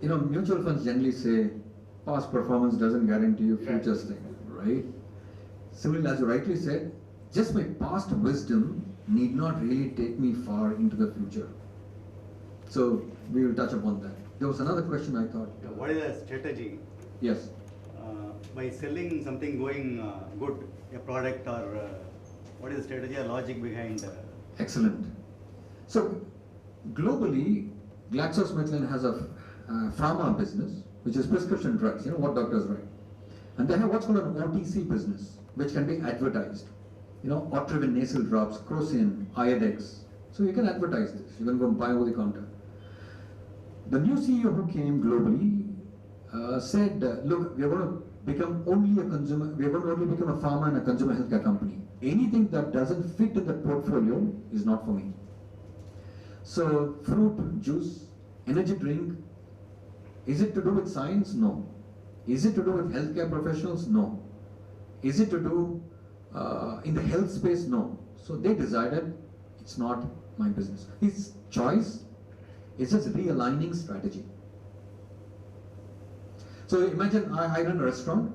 mutual funds generally say past performance doesn't guarantee you future strength, right? Similarly, as you rightly said, just my past wisdom need not really take me far into the future. So we will touch upon that. There was another question I thought. What is the strategy? Yes. By selling something going good, a product, or what is the strategy or logic behind? Excellent. So globally, GlaxoSmithKline has a pharma business, which is prescription drugs, what doctors write. And they have what's called an OTC business, which can be advertised. Otrivin nasal drops, Crocin, Iodex. So you can advertise this. You can go buy over the counter. The new CEO who came globally said, look, we are going to become only a consumer, we are going to only become a pharma and a consumer healthcare company. Anything that doesn't fit in the portfolio is not for me. So fruit, juice, energy drink, is it to do with science? No. Is it to do with healthcare professionals? No. Is it to do in the health space? No. So they decided it's not my business. His choice is just realigning strategy. So imagine I run a restaurant.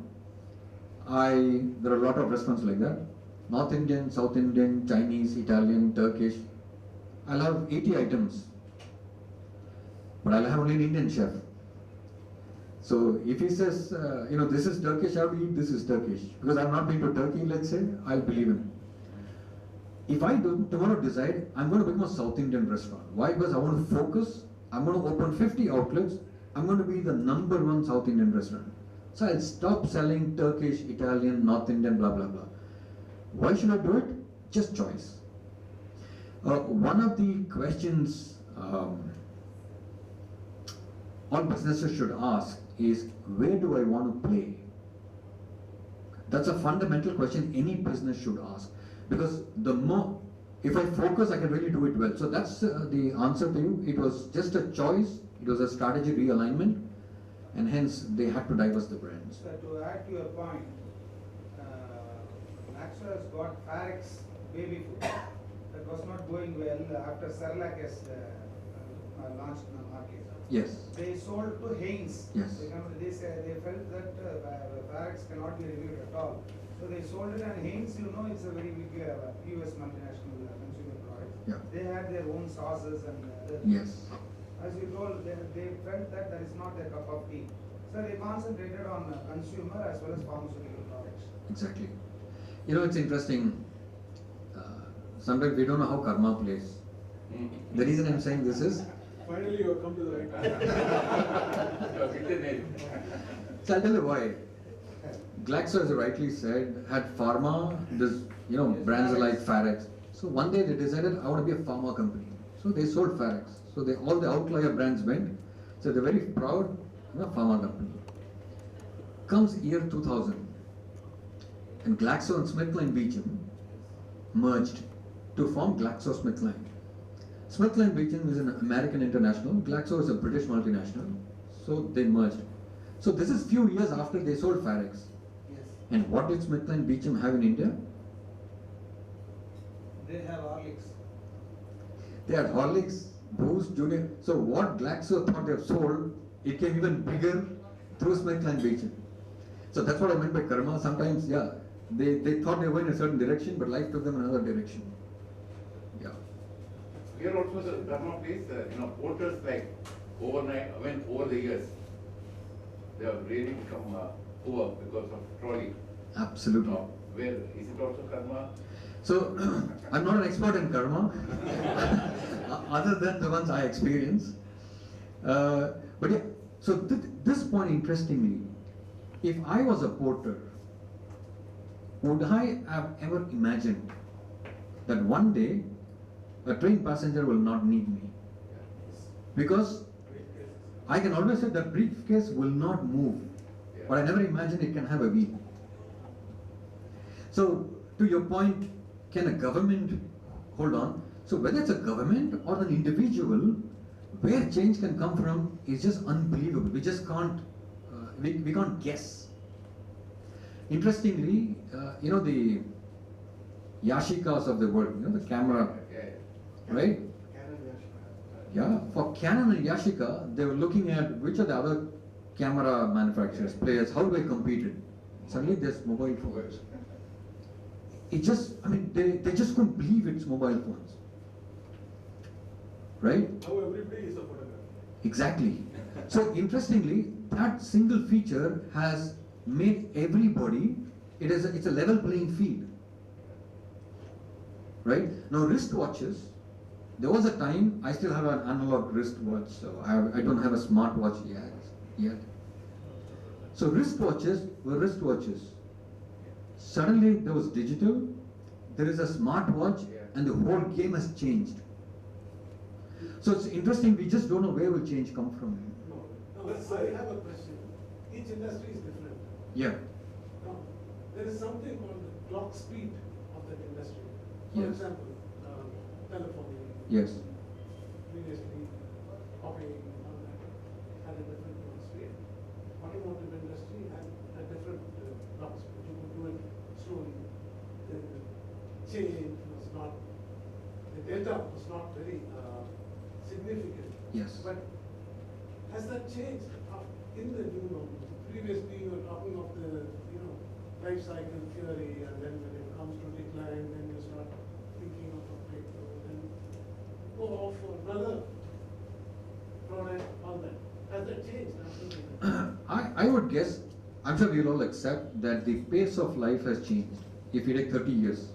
There are a lot of restaurants like that. North Indian, South Indian, Chinese, Italian, Turkish. I'll have 80 items. But I'll have only an Indian chef. So if he says, this is Turkish, I will eat this is Turkish. Because I've not been to Turkey, let's say, I'll believe him. If I do tomorrow decide, I'm going to become a South Indian restaurant. Why? Because I want to focus. I'm going to open 50 outlets. I'm going to be the #1 South Indian restaurant. So I'll stop selling Turkish, Italian, North Indian, blah, blah, blah. Why should I do it? Just choice. One of the questions all businesses should ask is, where do I want to play? That's a fundamental question any business should ask. Because if I focus, I can really do it well. So that's the answer to you. It was just a choice. It was a strategy realignment. And hence, they had to divest the brands. So to add to your point, Glaxo has got Farex baby food that was not going well after Cerelac has launched in the market. Yes. They sold to Heinz. Yes. They felt that Farex cannot be reviewed at all. So they sold it, and Heinz, it's a very big US multinational consumer product. Yeah. They had their own sauces and Yes. as you told, they felt that is not their cup of tea. So they concentrated on consumer as well as pharmaceutical products. Exactly. You know, it's interesting. Sometimes we don't know how karma plays. The reason I'm saying this is, Finally, you have come to the right time. so I'll tell you why. Glaxo, as you rightly said, had pharma, this, brands like Farex. So one day they decided, I want to be a pharma company. So they sold Farex. So all the outlier brands went. So they're very proud, pharma company. Comes year 2000, and Glaxo and SmithKline Beecham merged to form GlaxoSmithKline. SmithKline Beecham is an American international, Glaxo is a British multinational, so they merged. So this is few years after they sold Farex. Yes. And what did SmithKline Beecham have in India? They have Horlicks. They had Horlicks, Boost, Junior. So what Glaxo thought they have sold, it came even bigger through SmithKline Beecham. So that's what I meant by karma. Sometimes, they thought they were in a certain direction, but life took them in another direction. Yeah. Here also the karma plays, porters like overnight, over the years, they have really become poor because of trolley. Absolutely. Where is it also karma? So, I'm not an expert in karma, other than the ones I experience. But yeah, so this point, interestingly, if I was a porter, would I have ever imagined that one day a train passenger will not need me? Because I can always say that briefcase will not move, but I never imagined it can have a wheel. So, to your point, can a government hold on? So whether it's a government or an individual, where change can come from is just unbelievable. We just can't, we can't guess. Interestingly, the Yashicas of the world, the camera, right? Yeah, for Canon and Yashica, they were looking at which are the other camera manufacturers, players, how do they compete? Suddenly there's mobile phones. It just, they just couldn't believe it's mobile phones. Right? Now everybody is a photographer. Exactly. So interestingly, that single feature has made everybody, it's a level playing field. Right? Now wristwatches, there was a time, I still have an analog wristwatch, so I don't have a smartwatch yet. So wristwatches were wristwatches. Suddenly there was digital, there is a smartwatch, and the whole game has changed. So it's interesting, we just don't know where will change come from. No, I have a question. Each industry is different. Yeah. Now, there is something called the clock speed of that industry. For Yes. example, telephone. Yes. Previously, copying and all that had a different clock speed. Automotive industry had a different clock speed. You could do it slowly. The change was not, the data was not very significant. Yes. But has that changed in the new normal? Previously, you were talking of the life cycle theory, and then when it comes to decline, then you start thinking of a breakthrough, then go off for another product, all that. Has that changed? I would guess, I'm sure we'll all accept that the pace of life has changed. If you take 30 years.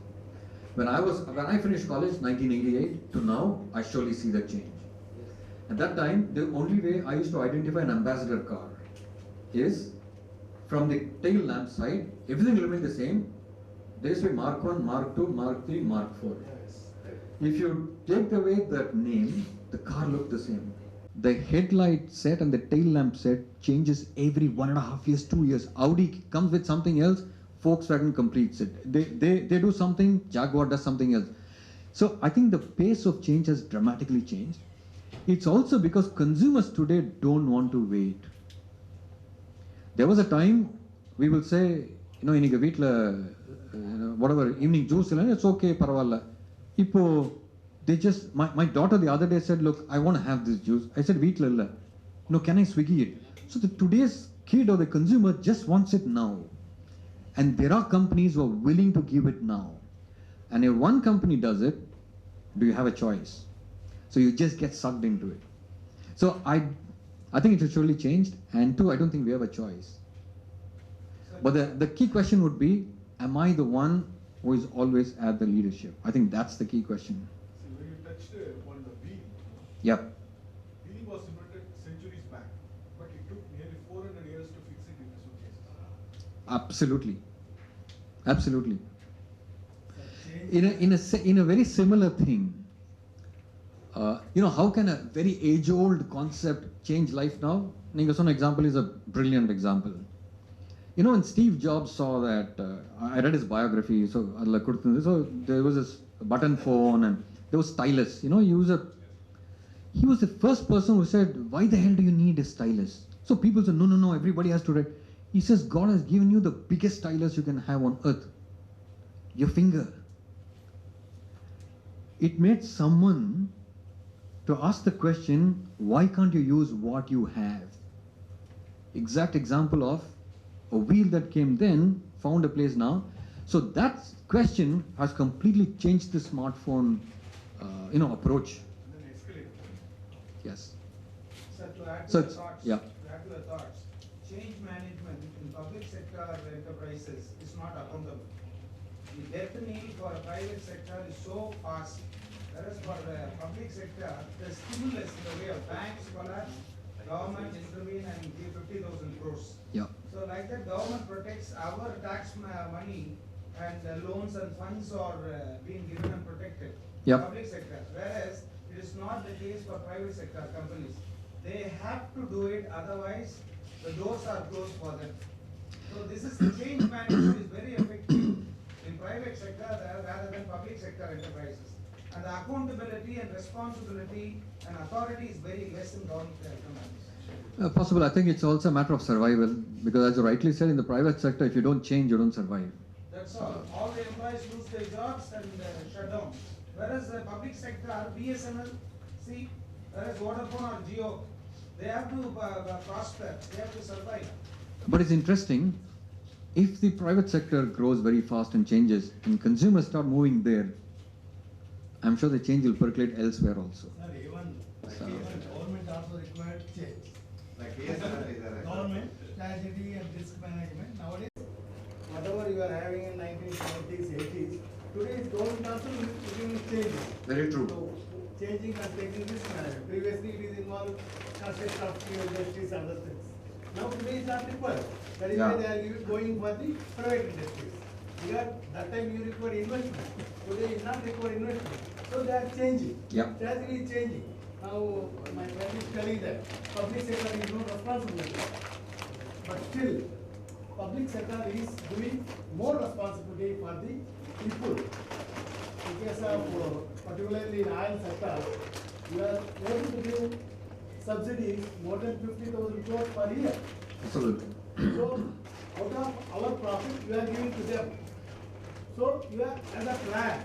When I finished college, 1988, to now, I surely see that change. At that time, the only way I used to identify an ambassador car is from the tail lamp side, everything will remain the same. There used to be Mark 1, Mark 2, Mark 3, Mark 4. If you take away that name, the car looked the same. The headlight set and the tail lamp set changes every 1.5 years, 2 years. Audi comes with something else, Volkswagen completes it. They do something, Jaguar does something else. So I think the pace of change has dramatically changed. It's also because consumers today don't want to wait. There was a time we will say, inga veetla whatever evening juice, it's okay, paravalla. Ipo, they just, my daughter the other day said, look, I want to have this juice. I said, veetla illa. No, can I Swiggy it? So today's kid or the consumer just wants it now. And there are companies who are willing to give it now. And if one company does it, do you have a choice? So you just get sucked into it. So I I think it has surely changed, and two, I don't think we have a choice. But the key question would be, am I the one who is always at the leadership? I think that's the key question. See, when you touched on the wheel, Yep. wheel was invented centuries back, but it took nearly 400 years to fix it in suitcases. Absolutely. Absolutely. In a very similar thing, how can a very age-old concept change life now? Ninga example is a brilliant example. When Steve Jobs saw that, I read his biography, so there was this button phone and there was stylus. He was the first person who said, why the hell do you need a stylus? So people said, no, everybody has to write. He says, God has given you the biggest stylus you can have on earth, your finger. It made someone to ask the question, why can't you use what you have? Exact example of a wheel that came then, found a place now. So that question has completely changed the smartphone, approach. And then escalated. Yes. Sir, to add to So the thoughts, yeah. change management in public sector enterprises is not accountable. The death knell for a private sector is so fast, whereas for the public sector, the stimulus in the way of banks collapse, government intervene and give 50,000 crores. Yeah. So like that, government protects our tax money, and loans and funds are being given and protected. Yep. Public sector, whereas it is not the case for private sector companies. They have to do it, otherwise the doors are closed for them. So this is the change management is very effective in private sector rather than public sector enterprises. And the accountability and responsibility and authority is very less in government companies. Possible. I think it's also a matter of survival, because as you rightly said, in the private sector, if you don't change, you don't survive. That's all. All the employees lose their jobs and shut down. Whereas the public sector, BSNL, see, whereas Vodafone or Jio, they have to prosper, they have to survive. But it's interesting, if the private sector grows very fast and changes, and consumers start moving there, I'm sure the change will percolate elsewhere also. Sir, even So- government also required change. Like BSNL is a. Government, strategy and risk management, nowadays, whatever you are having in 1970s, 80s, today government also is changing. Very true. So, changing and taking risk management. Previously it is involved construction of fuel industries and other things. Now today is not required. That is why Yeah. they are going for the private industries. Because that time you require investment. Today is not require investment. So they are changing. Yeah. Strategy is changing. Now my friend is telling that public sector is no responsibility. But still, public sector is doing more responsibility for the people. In case of particularly in oil sector, we are able to give subsidies more than 50,000 crores per year. Absolutely. So out of our profit, we are giving to them. So you are as a plan.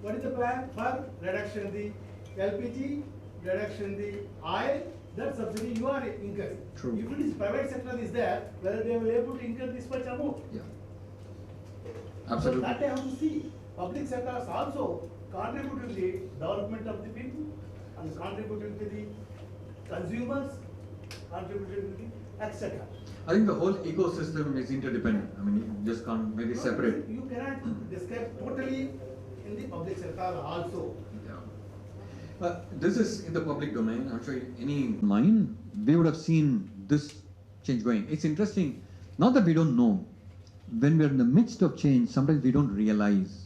What is the plan? For reduction in the LPG, reduction in the oil, that subsidy you are incurring. True. If it is private sector is there, whether they will able to incur this much amount. Yeah. So Absolutely. that I have to see. Public sectors also contribute to the development of the people and contributing to the consumers, contributing to the etc. I think the whole ecosystem is interdependent. I mean, you just can't maybe separate. You cannot describe totally in the public sector also. Yeah. This is in the public domain. I'm sure any mind, we would have seen this change going. It's interesting, not that we don't know. When we're in the midst of change, sometimes we don't realize.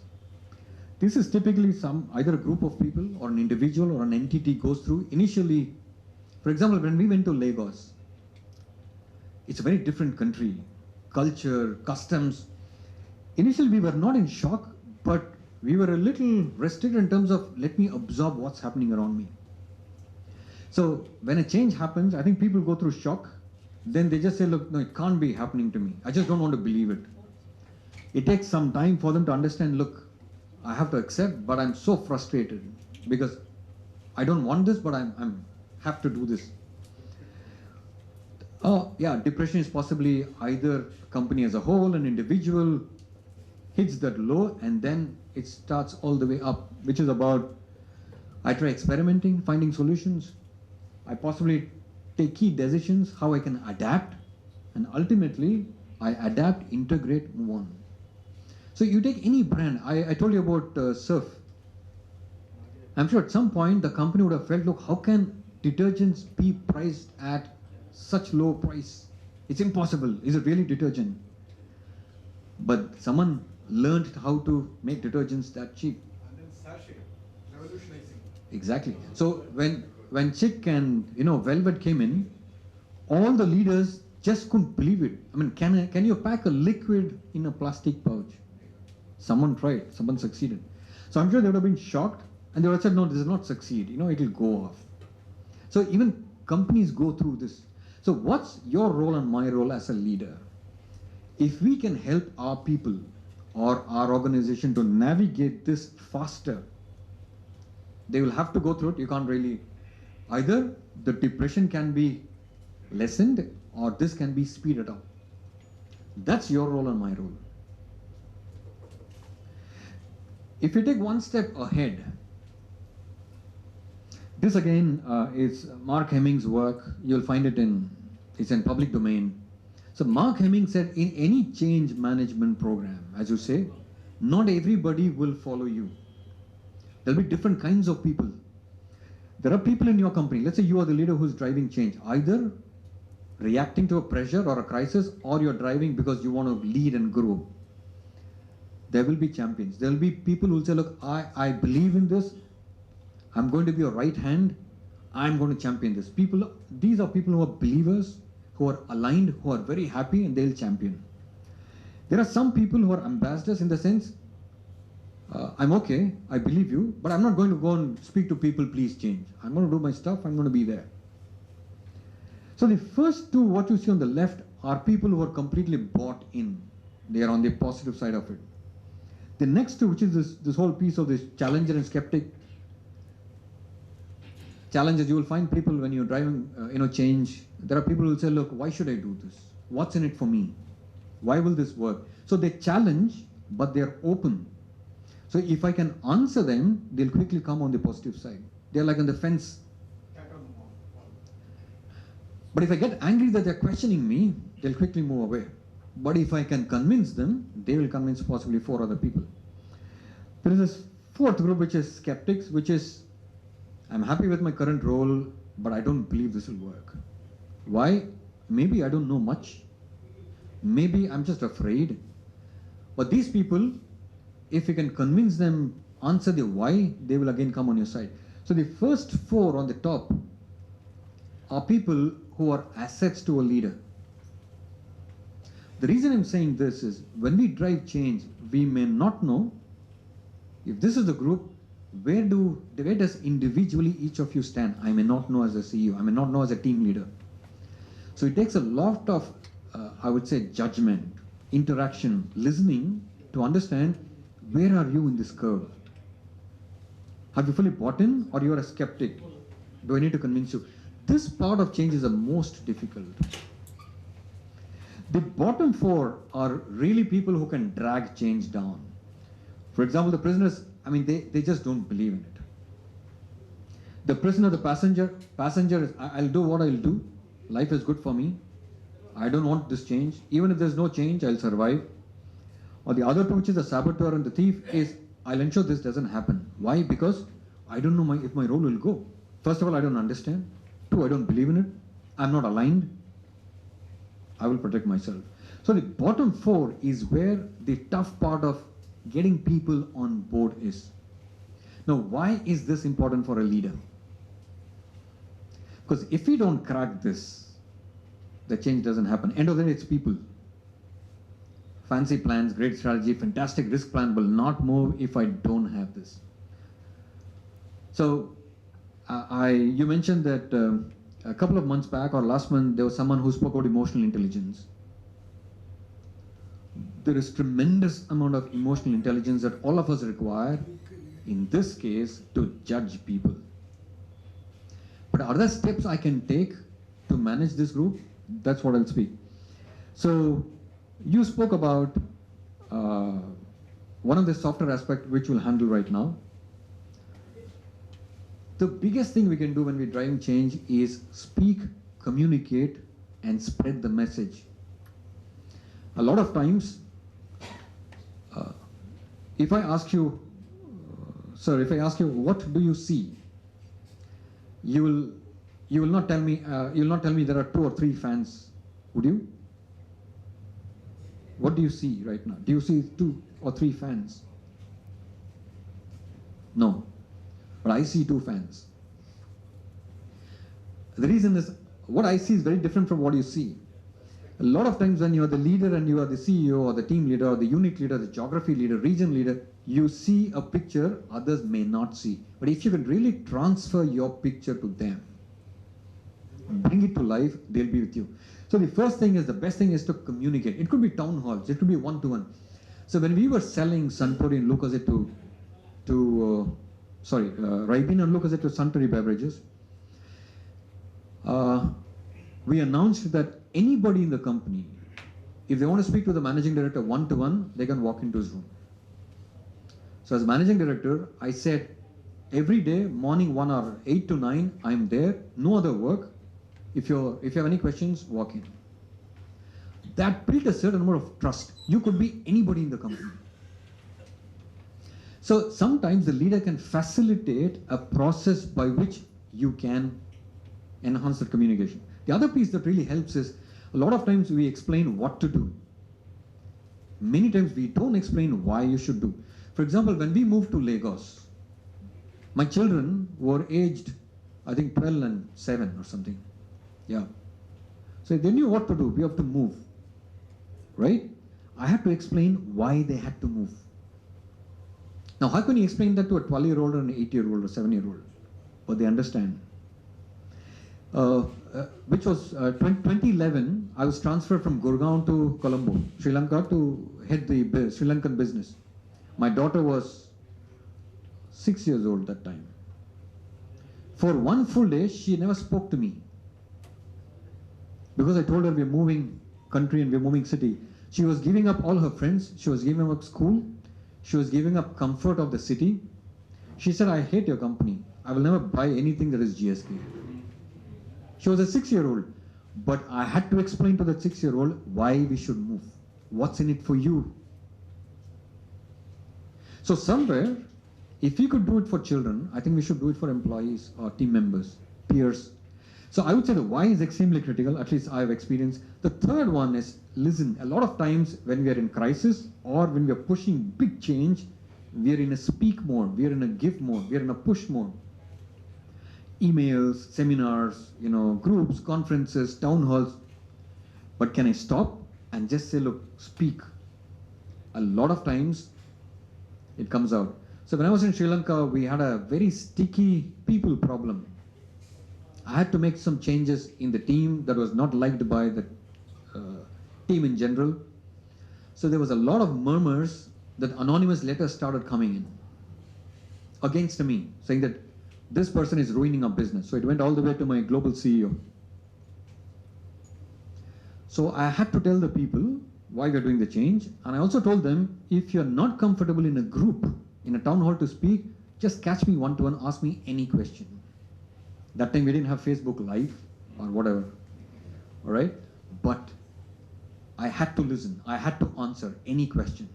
This is typically either a group of people or an individual or an entity goes through. Initially, for example, when we went to Lagos, it's a very different country, culture, customs. Initially, we were not in shock, but we were a little restricted in terms of let me absorb what's happening around me. So when a change happens, I think people go through shock. Then they just say, look, no, it can't be happening to me. I just don't want to believe it. It takes some time for them to understand, look, I have to accept, but I'm so frustrated because I don't want this, but I'm have to do this. Yeah, depression is possibly either a company as a whole, an individual hits that low, and then it starts all the way up, which is about, I try experimenting, finding solutions. I possibly take key decisions, how I can adapt, and ultimately I adapt, integrate, move on. So you take any brand, I told you about Surf. I'm sure at some point the company would have felt, look, how can detergents be priced at such low price? It's impossible. Is it really detergent? But someone learned how to make detergents that cheap. And then sachet, revolutionizing. Exactly. So when Chick and Velvet came in, all the leaders just couldn't believe it. I mean, can you pack a liquid in a plastic pouch? Someone tried, someone succeeded. So I'm sure they would have been shocked, and they would have said, no, this will not succeed. It'll go off. So even companies go through this. So what's your role and my role as a leader? If we can help our people or our organization to navigate this faster, they will have to go through it. You can't really, either the depression can be lessened or this can be speeded up. That's your role and my role. If you take one step ahead, this again is Mark Hemming's work. You'll find it's in public domain. So Mark Hemming said, in any change management program, as you say, not everybody will follow you. There'll be different kinds of people. There are people in your company, let's say you are the leader who's driving change, either reacting to a pressure or a crisis, or you're driving because you want to lead and grow. There will be champions. There will be people who will say, look, I believe in this. I'm going to be your right hand. I'm going to champion this. These are people who are believers, who are aligned, who are very happy, and they'll champion. There are some people who are ambassadors in the sense, I'm okay, I believe you, but I'm not going to go and speak to people, please change. I'm going to do my stuff, I'm going to be there. So the first two, what you see on the left, are people who are completely bought in. They are on the positive side of it. The next two, which is this whole piece of this challenger and skeptic. Challenges, you will find people when you're driving, change. There are people who will say, look, why should I do this? What's in it for me? Why will this work? So they challenge, but they're open. So if I can answer them, they'll quickly come on the positive side. They're like on the fence. But if I get angry that they're questioning me, they'll quickly move away. But if I can convince them, they will convince possibly 4 other people. There is this fourth group, which is skeptics, which is, I'm happy with my current role, but I don't believe this will work. Why? Maybe I don't know much. Maybe I'm just afraid. But these people, if you can convince them, answer the why, they will again come on your side. So the first 4 on the top are people who are assets to a leader. The reason I'm saying this is, when we drive change, we may not know if this is the group, where does individually each of you stand? I may not know as a CEO, I may not know as a team leader. So it takes a lot of, I would say, judgment, interaction, listening to understand, where are you in this curve? Have you fully bought in, or you are a skeptic? Do I need to convince you? This part of change is the most difficult. The bottom 4 are really people who can drag change down. For example, the prisoners, they just don't believe in it. The prisoner, the passenger is, I'll do what I'll do. Life is good for me. I don't want this change. Even if there's no change, I'll survive. Or the other two, which is the saboteur and the thief, is, I'll ensure this doesn't happen. Why? Because I don't know if my role will go. First of all, I don't understand. 2, I don't believe in it. I'm not aligned. I will protect myself. So the bottom 4 is where the tough part of getting people on board is. Now, why is this important for a leader? Because if we don't crack this, the change doesn't happen. End of the day, it's people. Fancy plans, great strategy, fantastic risk plan will not move if I don't have this. So, you mentioned that a couple of months back or last month, there was someone who spoke about emotional intelligence. There is tremendous amount of emotional intelligence that all of us require, in this case, to judge people. But are there steps I can take to manage this group? That's what I'll speak. So, you spoke about one of the software aspects which we'll handle right now. The biggest thing we can do when we're driving change is speak communicate and spread the message. A lot of times, if I ask you, sir, if I ask you, what do you see? You will not tell me. You will not tell me there are 2 or 3 fans, would you? What do you see right now? Do you see 2 or 3 fans? No, but I see 2 fans. The reason is, what I see is very different from what you see. A lot of times when you are the leader and you are the CEO or the team leader or the unit leader, the geography leader, region leader, you see a picture others may not see. But if you can really transfer your picture to them, bring it to life, they'll be with you. So the first thing is, the best thing is to communicate. It could be town halls, it could be one-to-one. So when we were selling Suntory and Lucozade Ribena and Lucozade to Suntory Beverages, we announced that anybody in the company, if they want to speak to the managing director one-to-one, they can walk into his room. So as managing director, I said, every day, morning 1 hour, 8 to 9, I'm there, no other work. If you have any questions, walk in. That built a certain amount of trust. You could be anybody in the company. So sometimes the leader can facilitate a process by which you can enhance the communication. The other piece that really helps is, a lot of times we explain what to do. Many times we don't explain why you should do. For example, when we moved to Lagos, my children were aged, I think 12 and 7 or something. Yeah. So they knew what to do. We have to move. Right? I had to explain why they had to move. Now, how can you explain that to a 12-year-old or an 8-year-old or 7-year-old? But they understand. Which was 2011, I was transferred from Gurgaon to Colombo, Sri Lanka, to head the Sri Lankan business. My daughter was 6 years old that time. For 1 full day, she never spoke to me. Because I told her we're moving country and we're moving city. She was giving up all her friends. She was giving up school. She was giving up comfort of the city. She said, I hate your company. I will never buy anything that is GSK. She was a 6-year-old. But I had to explain to that 6-year-old why we should move. What's in it for you? So somewhere, if we could do it for children, I think we should do it for employees or team members, peers. So I would say the why is extremely critical, at least I have experienced. The third one is listen. A lot of times when we are in crisis or when we are pushing big change, we are in a speak mode, we are in a give mode, we are in a push mode. Emails, seminars, groups, conferences, town halls. But can I stop and just say, look, speak? A lot of times it comes out. So when I was in Sri Lanka, we had a very sticky people problem. I had to make some changes in the team that was not liked by the team in general. So there was a lot of murmurs that anonymous letters started coming in against me, saying that this person is ruining our business. So it went all the way to my global CEO. So I had to tell the people why we're doing the change. And I also told them, if you're not comfortable in a group, in a town hall to speak, just catch me one-to-one, ask me any question. That time we didn't have Facebook Live or whatever, all right? But I had to listen. I had to answer any question.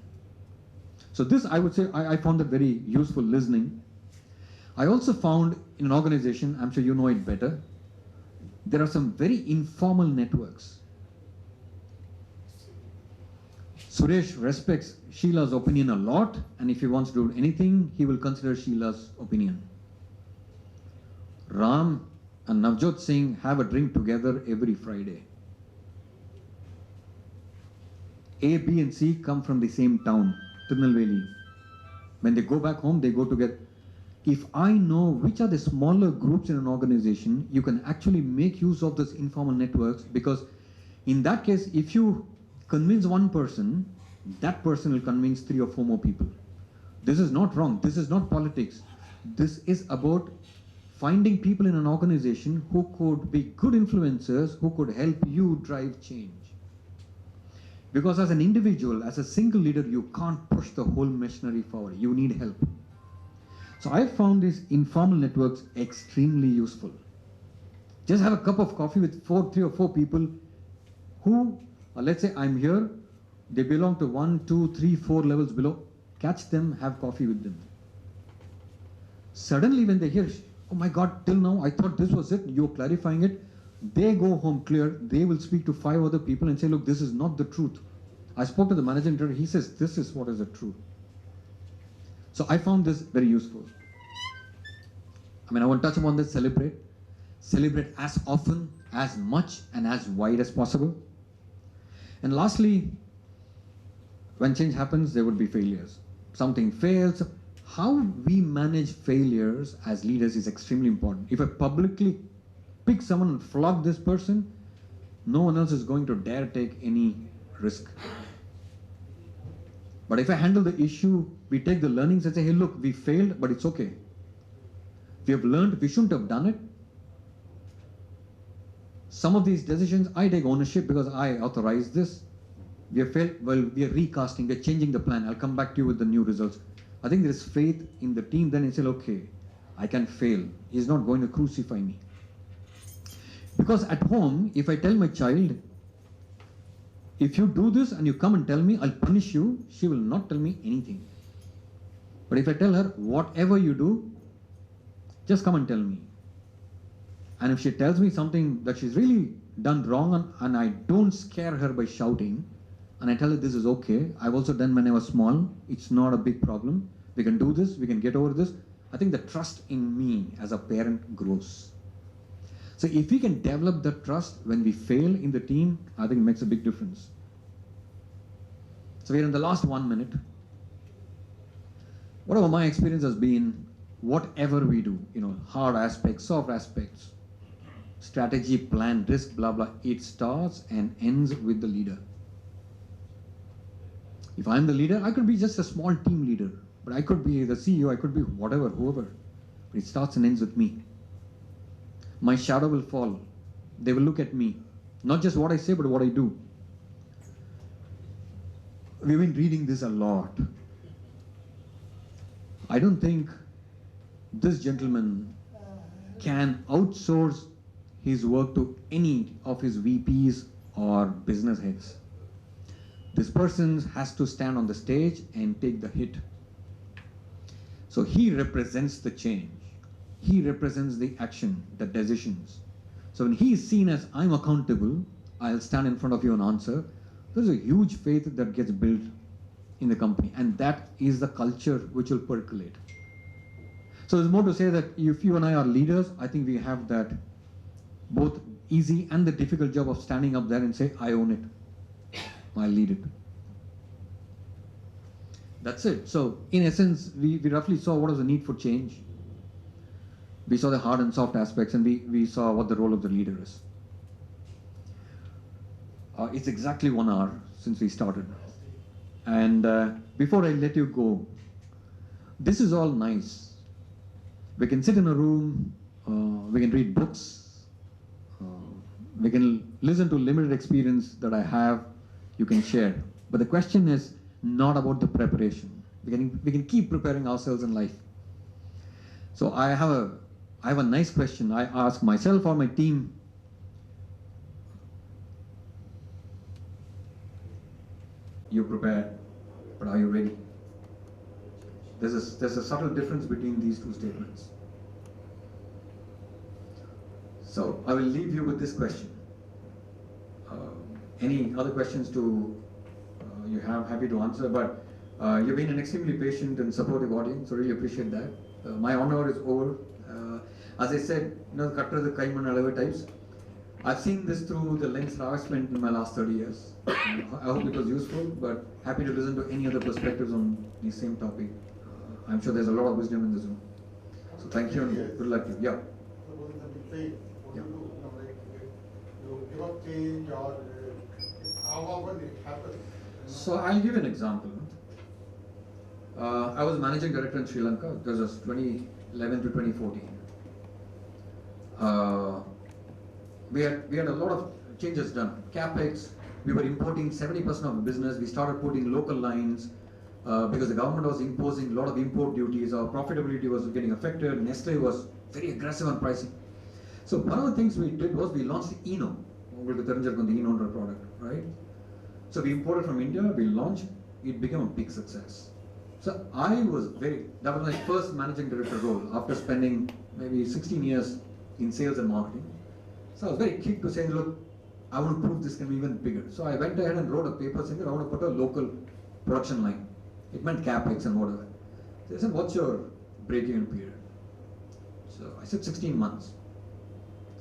So this, I would say, I found that very useful, listening. I also found in an organization, I'm sure you know it better, there are some very informal networks. Suresh respects Sheila's opinion a lot, and if he wants to do anything, he will consider Sheila's opinion. Ram and Navjot Singh have a drink together every Friday. A, B and C come from the same town, Tirunelveli. When they go back home, they go together. If I know which are the smaller groups in an organization, you can actually make use of those informal networks, because in that case, if you convince one person, that person will convince 3 or 4 more people. This is not wrong. This is not politics. This is about finding people in an organization who could be good influencers, who could help you drive change. Because as an individual, as a single leader, you can't push the whole machinery forward. You need help. So I found these informal networks extremely useful. Just have a cup of coffee with 3 or 4 people who, let's say I'm here, they belong to 1, 2, 3, 4 levels below. Catch them, have coffee with them. Suddenly when they hear, oh my God, till now I thought this was it, you're clarifying it, they go home clear, they will speak to 5 other people and say, look, this is not the truth. I spoke to the managing director, he says, this is what is the truth. So I found this very useful. I mean, I want to touch upon this, celebrate. Celebrate as often, as much, and as wide as possible. And lastly, when change happens, there would be failures. Something fails. How we manage failures as leaders is extremely important. If I publicly pick someone and flog this person, no one else is going to dare take any risk. But if I handle the issue, we take the learnings and say, hey, look, we failed, but it's okay. We have learned, we shouldn't have done it. Some of these decisions, I take ownership because I authorized this. We have failed, well, we are recasting, we are changing the plan. I'll come back to you with the new results. I think there is faith in the team, then it's okay, I can fail. He's not going to crucify me. Because at home, if I tell my child, if you do this and you come and tell me, I'll punish you, she will not tell me anything. But if I tell her, whatever you do, just come and tell me. And if she tells me something that she's really done wrong and I don't scare her by shouting, and I tell her this is okay, I've also done when I was small, it's not a big problem, we can do this, we can get over this, I think the trust in me as a parent grows. So if we can develop that trust when we fail in the team, I think it makes a big difference. So we're in the last 1 minute. Whatever my experience has been, whatever we do, hard aspects, soft aspects, strategy, plan, risk, blah, blah, it starts and ends with the leader. If I'm the leader, I could be just a small team leader, but I could be the CEO, I could be whatever, whoever. But it starts and ends with me. My shadow will fall. They will look at me. Not just what I say, but what I do. We've been reading this a lot. I don't think this gentleman can outsource his work to any of his VPs or business heads. This person has to stand on the stage and take the hit. So he represents the change. He represents the action, the decisions. So when he is seen as I'm accountable, I'll stand in front of you and answer, there's a huge faith that gets built in the company. And that is the culture which will percolate. So there's more to say that if you and I are leaders, I think we have that both easy and the difficult job of standing up there and say, I own it. I'll lead it. That's it. So in essence, we roughly saw what was the need for change. We saw the hard and soft aspects, and we saw what the role of the leader is. It's exactly 1 hour since we started. And before I let you go, this is all nice. We can sit in a room, we can read books, we can listen to limited experience that I have, you can share. But the question is not about the preparation. We can keep preparing ourselves in life. So I have a nice question. I ask myself or my team, you're prepared, but are you ready? There's a subtle difference between these two statements. So I will leave you with this question. Any other questions you have, happy to answer, but you've been an extremely patient and supportive audience, so really appreciate that. My honor is over. As I said, Katta the Kaiman Alava types. I've seen this through the lens I've spent in my last 30 years. I hope it was useful, but happy to listen to any other perspectives on the same topic. I'm sure there's a lot of wisdom in this room. So thank you and good luck to you. Yeah. Suppose it's a big fail, what do you do? You give up change or how often it happens? So I'll give an example. I was managing director in Sri Lanka. This was 2011 to 2014. We had a lot of changes done. CapEx, we were importing 70% of the business. We started putting local lines because the government was imposing a lot of import duties. Our profitability was getting affected. Nestle was very aggressive on pricing. So one of the things we did was we launched Eno. உங்களுக்கு தெரிஞ்சிருக்கும் the Eno product, right? So we imported from India, we launched, it became a big success. So that was my first managing director role after spending maybe 16 years in sales and marketing. So I was very keen to say, look, I want to prove this can be even bigger. So I went ahead and wrote a paper saying that I want to put a local production line. It meant capex and whatever. So they said, what's your break-even period? So I said 16 months.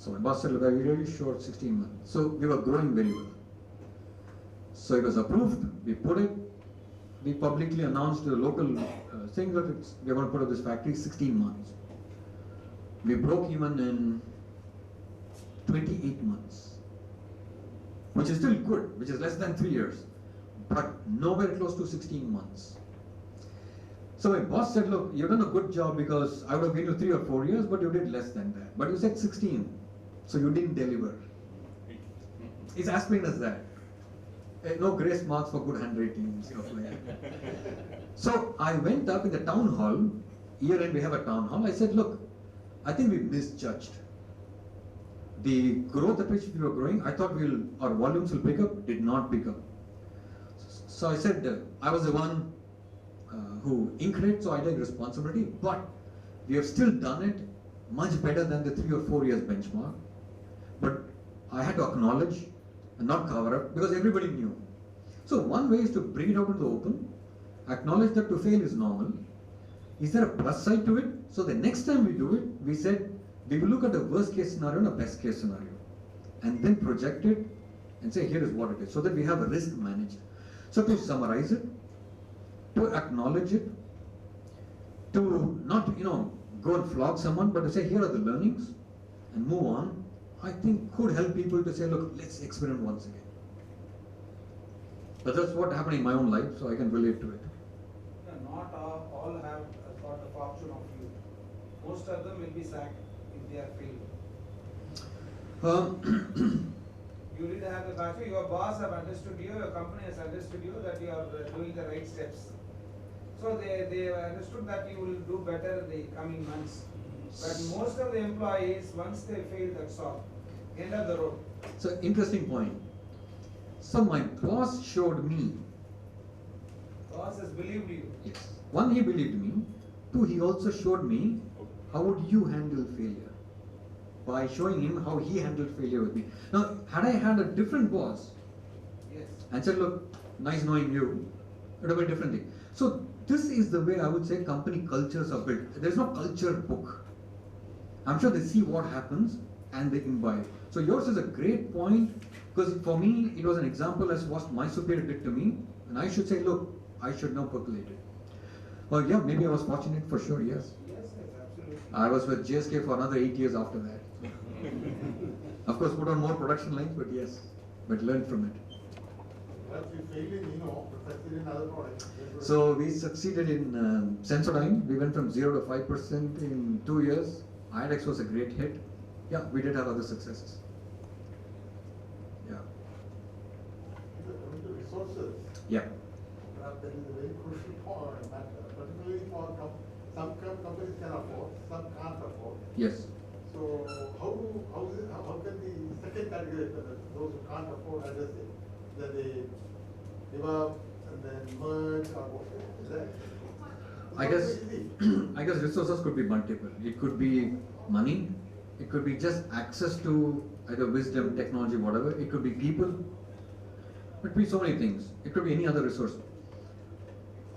So my boss said, look, I'm really sure 16 months. So we were growing very well. So it was approved, we put it, we publicly announced to the local thing that we are going to put up this factory 16 months. We broke even in 28 months, which is still good, which is less than 3 years, but nowhere close to 16 months. So my boss said, look, you've done a good job because I would have given you 3 or 4 years, but you did less than that. But you said 16, so you didn't deliver. It's as plain as that. No grace marks for good handwriting, stuff like that. So I went up in the town hall, year end we have a town hall, I said, look, I think we misjudged. The growth at which we were growing, I thought our volumes will pick up, did not pick up. So I said, I was the one who incurred it, so I take responsibility, but we have still done it much better than the 3 or 4 years benchmark. But I had to acknowledge and not cover up because everybody knew. So one way is to bring it out into the open, acknowledge that to fail is normal. Is there a plus side to it? So the next time we do it, we said we will look at the worst case scenario and a best case scenario and then project it and say here is what it is, so that we have a risk managed. So to summarize it, to acknowledge it, to not go and flog someone, but to say here are the learnings and move on, I think could help people to say, look, let's experiment once again. But that's what happened in my own life, so I can relate to it. Not all have got the fortune of you. Most of them will be sacked if they are failed. You did have the background. Your boss have understood you, your company has understood you that you are doing the right steps. So they understood that you will do better in the coming months. But most of the employees, once they fail, that's all. End of the road. So interesting point. So my boss showed me. Boss has believed you. Yes. One, he believed me. Two, he also showed me how would you handle failure. By showing him how he handled failure with me. Now, had I had a different boss, Yes. and said, look, nice knowing you, it would have been a different thing. So this is the way I would say company cultures are built. There's no culture book. I'm sure they see what happens and they imbibe. So yours is a great point, because for me it was an example as what my superior did to me, and I should say, look, I should now percolate it. Well, yeah, maybe I was fortunate for sure, yes. Yes, absolutely. I was with GSK for another 8 years after that. Of course, put on more production lines, but yes, but learned from it. But we failed in, but succeeded in other products. So we succeeded in Sensodyne. We went from 0 to 5% in 2 years. IDEX was a great hit. Yeah, we did have other successes. Yeah. Coming to resources, Yeah. that is a very crucial matter, particularly for some companies can afford, some can't afford. Yes. So how can the second category, those who can't afford, address it? That they give up and then merge or what? Is that? I guess resources could be multiple. It could be money. It could be just access to either wisdom, technology, whatever. It could be people. It could be so many things. It could be any other resource.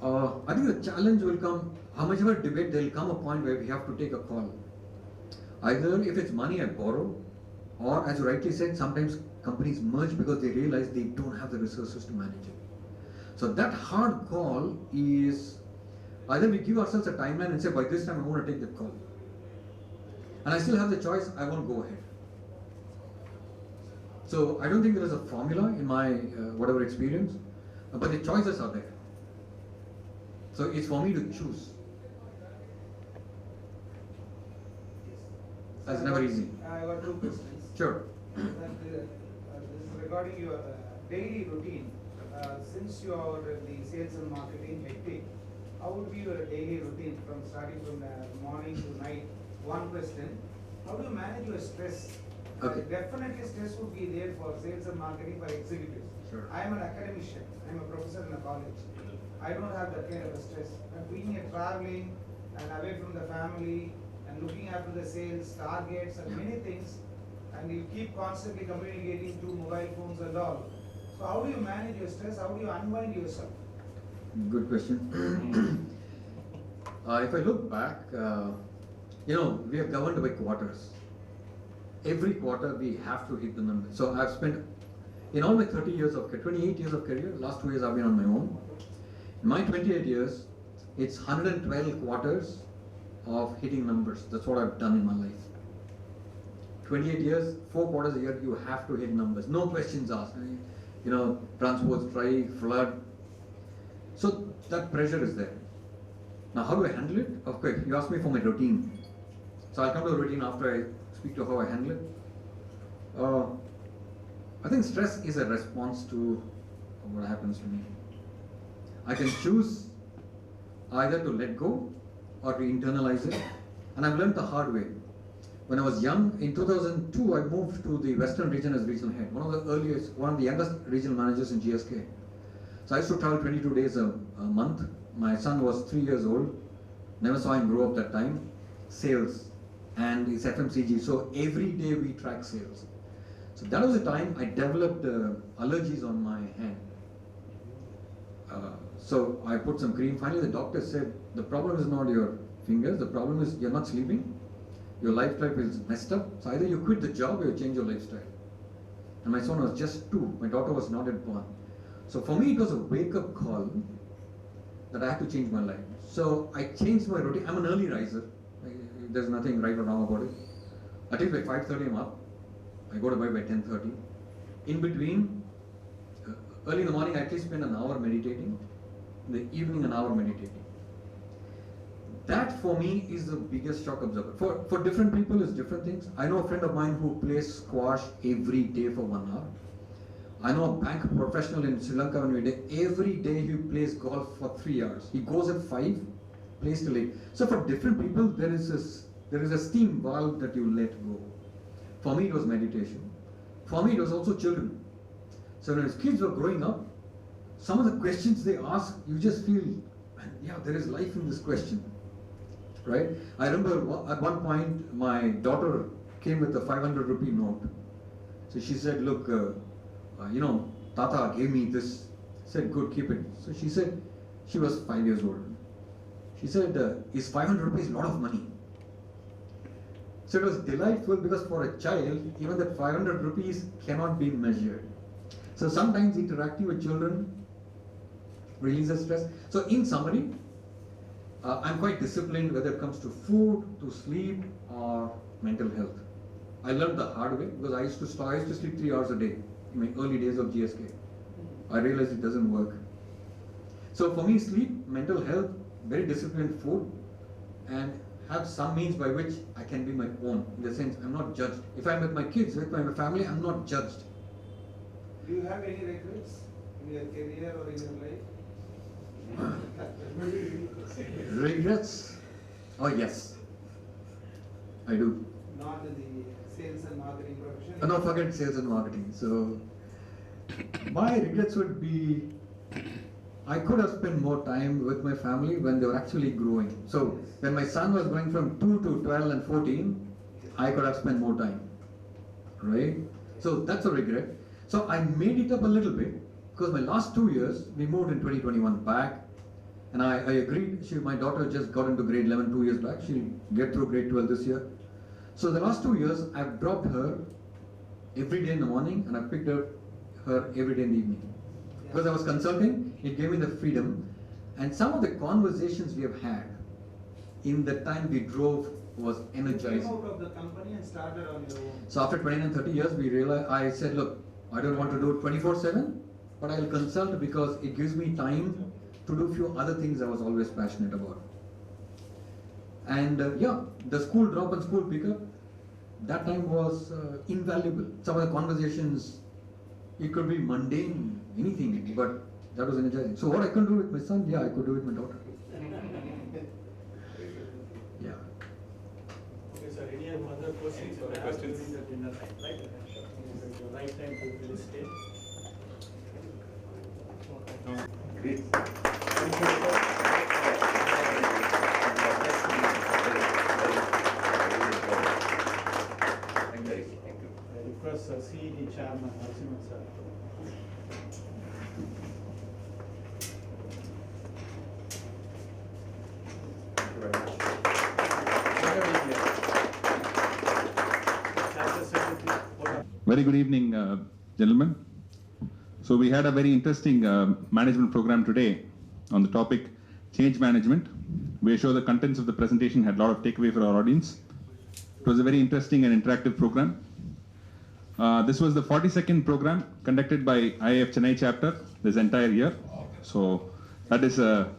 I think the challenge will come, how much of a debate, there will come a point where we have to take a call. Either if it's money I borrow, or as you rightly said, sometimes companies merge because they realize they don't have the resources to manage it. So that hard call is, either we give ourselves a timeline and say, by this time I want to take that call. And I still have the choice, I won't go ahead. So I don't think there is a formula in my whatever experience, but the choices are there. So it's for me to choose. That's never easy. I got two questions. Sure. This is regarding your daily routine. Since you are the sales and marketing hectic, how would be your daily routine from starting from morning to night? One question. how do you manage your stress? Okay. Definitely stress would be there for sales and marketing for executives. Sure. I am an academician, I am a professor in a college. I don't have that kind of a stress. But being a traveling and away from the family and looking after the sales, targets and many things, and you keep constantly communicating through mobile phones and all. So how do you manage your stress? How do you unwind yourself? Good question. If I look back, we are governed by quarters. Every quarter we have to hit the number. So I've spent, in all my 30 years of 28 years of career, last 2 years I've been on my own. In my 28 years, it's 112 quarters of hitting numbers. That's what I've done in my life. 28 years, 4 quarters a year, you have to hit numbers. No questions asked. Transport strike, flood. So that pressure is there. Now, how do I handle it? Okay, you asked me for my routine. So I'll come to the routine after I speak to how I handle it. I think stress is a response to what happens to me. I can choose either to let go or to internalize it. And I've learned the hard way. When I was young, in 2002, I moved to the Western region as regional head, one of the youngest regional managers in GSK. So I used to travel 22 days a month. My son was 3 years old, never saw him grow up that time. Sales, and it's FMCG, so every day we track sales. So that was the time I developed allergies on my hand. So I put some cream. Finally, the doctor said, the problem is not your fingers, the problem is you're not sleeping, your lifestyle is messed up, so either you quit the job or you change your lifestyle. And my son was just 2, my daughter was not yet born. So for me, it was a wake-up call that I had to change my life. So I changed my routine. I'm an early riser. There's nothing right or wrong about it. At least by 5:30 I'm up. I go to bed by 10:30. In between, early in the morning I at least spend an hour meditating. In the evening, an hour meditating. That for me is the biggest shock absorber. For different people, it's different things. I know a friend of mine who plays squash every day for 1 hour. I know a bank professional in Sri Lanka when we did, every day he plays golf for 3 hours. He goes at 5, plays till 8. So for different people, there is a steam valve that you let go. For me, it was meditation. For me, it was also children. So when kids were growing up, some of the questions they ask, you just feel, yeah, there is life in this question, right? I remember at one point, my daughter came with a 500 rupee note. So she said, look, Tata gave me this. I said, good, keep it. So she said, she was 5 years old. She said, is 500 rupees a lot of money? So it was delightful because for a child, even that 500 rupees cannot be measured. So sometimes interacting with children releases stress. So in summary, I'm quite disciplined whether it comes to food, to sleep, or mental health. I learned the hard way because I used to sleep 3 hours a day in my early days of GSK. I realized it doesn't work. So for me, sleep, mental health, very disciplined food, and have some means by which I can be my own. In the sense, I'm not judged. If I'm with my kids, with my family, I'm not judged. Do you have any regrets in your career or in your life? Regrets? Oh yes, I do. Not in the sales and marketing profession? No, forget sales and marketing. So my regrets would be, I could have spent more time with my family when they were actually growing. So when my son was going from 2 to 12 and 14, I could have spent more time, right? So that's a regret. So I made it up a little bit because my last 2 years, we moved in 2021 back, and I agreed, my daughter just got into grade 11 2 years back, she'll get through grade 12 this year. So the last 2 years, I've dropped her every day in the morning and I picked up her every day in the evening. Because I was consulting, it gave me the freedom, and some of the conversations we have had in the time we drove was energizing. You came out of the company and started on your own. So after 29, 30 years, we realized, I said, look, I don't want to do it 24/7, but I'll consult because it gives me time to do a few other things I was always passionate about. And the school drop and school pickup, that time was invaluable. Some of the conversations, it could be mundane, anything, but that was energizing. So what I could do with my son, I could do with my daughter. Okay, sir, any other proceed for the questions during the dinner time, right? It's the right time to felicitate. I request CED Chairman Narasimhan sir. Very good evening, gentlemen. So we had a very interesting management program today on the topic change management. We are sure the contents of the presentation had a lot of takeaway for our audience. It was a very interesting and interactive program. This was the 42nd program conducted by IIF Chennai chapter this entire year. So that is a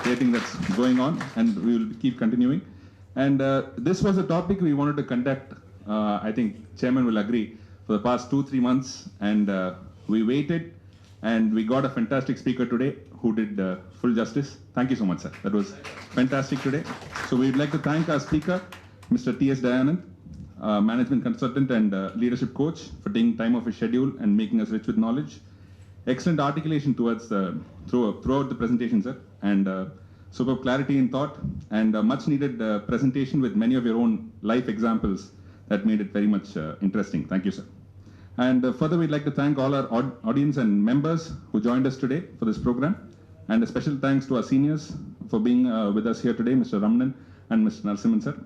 thing that's going on, and we will keep continuing. And this was a topic we wanted to conduct, I think Chairman will agree, for the past 2-3 months, and we waited, and we got a fantastic speaker today who did full justice. Thank you so much, sir. That was fantastic today. So we'd like to thank our speaker, Mr. T.S. Dayanand, management consultant and leadership coach, for taking time off his schedule and making us rich with knowledge. Excellent articulation towards throughout the presentation, sir, and superb clarity in thought, and much needed presentation with many of your own life examples that made it very much interesting. Thank you, sir. And further, we'd like to thank all our audience and members who joined us today for this program. And a special thanks to our seniors for being with us here today, Mr. Ramnan and Mr. Narasimhan, sir.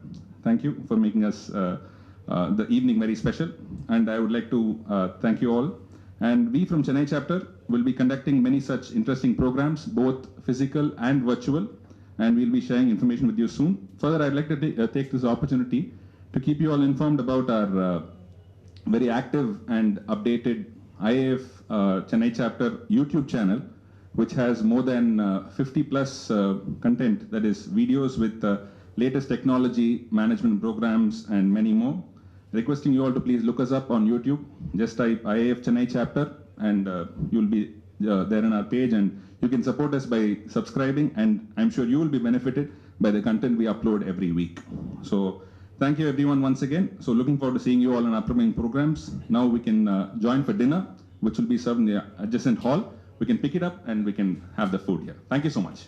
Thank you for making us the evening very special. And I would like to thank you all. And we from Chennai chapter will be conducting many such interesting programs, both physical and virtual. And we'll be sharing information with you soon. Further, I'd like to take this opportunity to keep you all informed about our very active and updated IIF Chennai chapter YouTube channel, which has more than 50 plus content, that is videos with latest technology, management programs, and many more. Requesting you all to please look us up on YouTube. Just type IIF Chennai chapter, and you'll be there on our page, and you can support us by subscribing, and I'm sure you will be benefited by the content we upload every week. So thank you everyone once again. So looking forward to seeing you all in upcoming programs. Now we can join for dinner, which will be served in the adjacent hall. We can pick it up and we can have the food here. Thank you so much.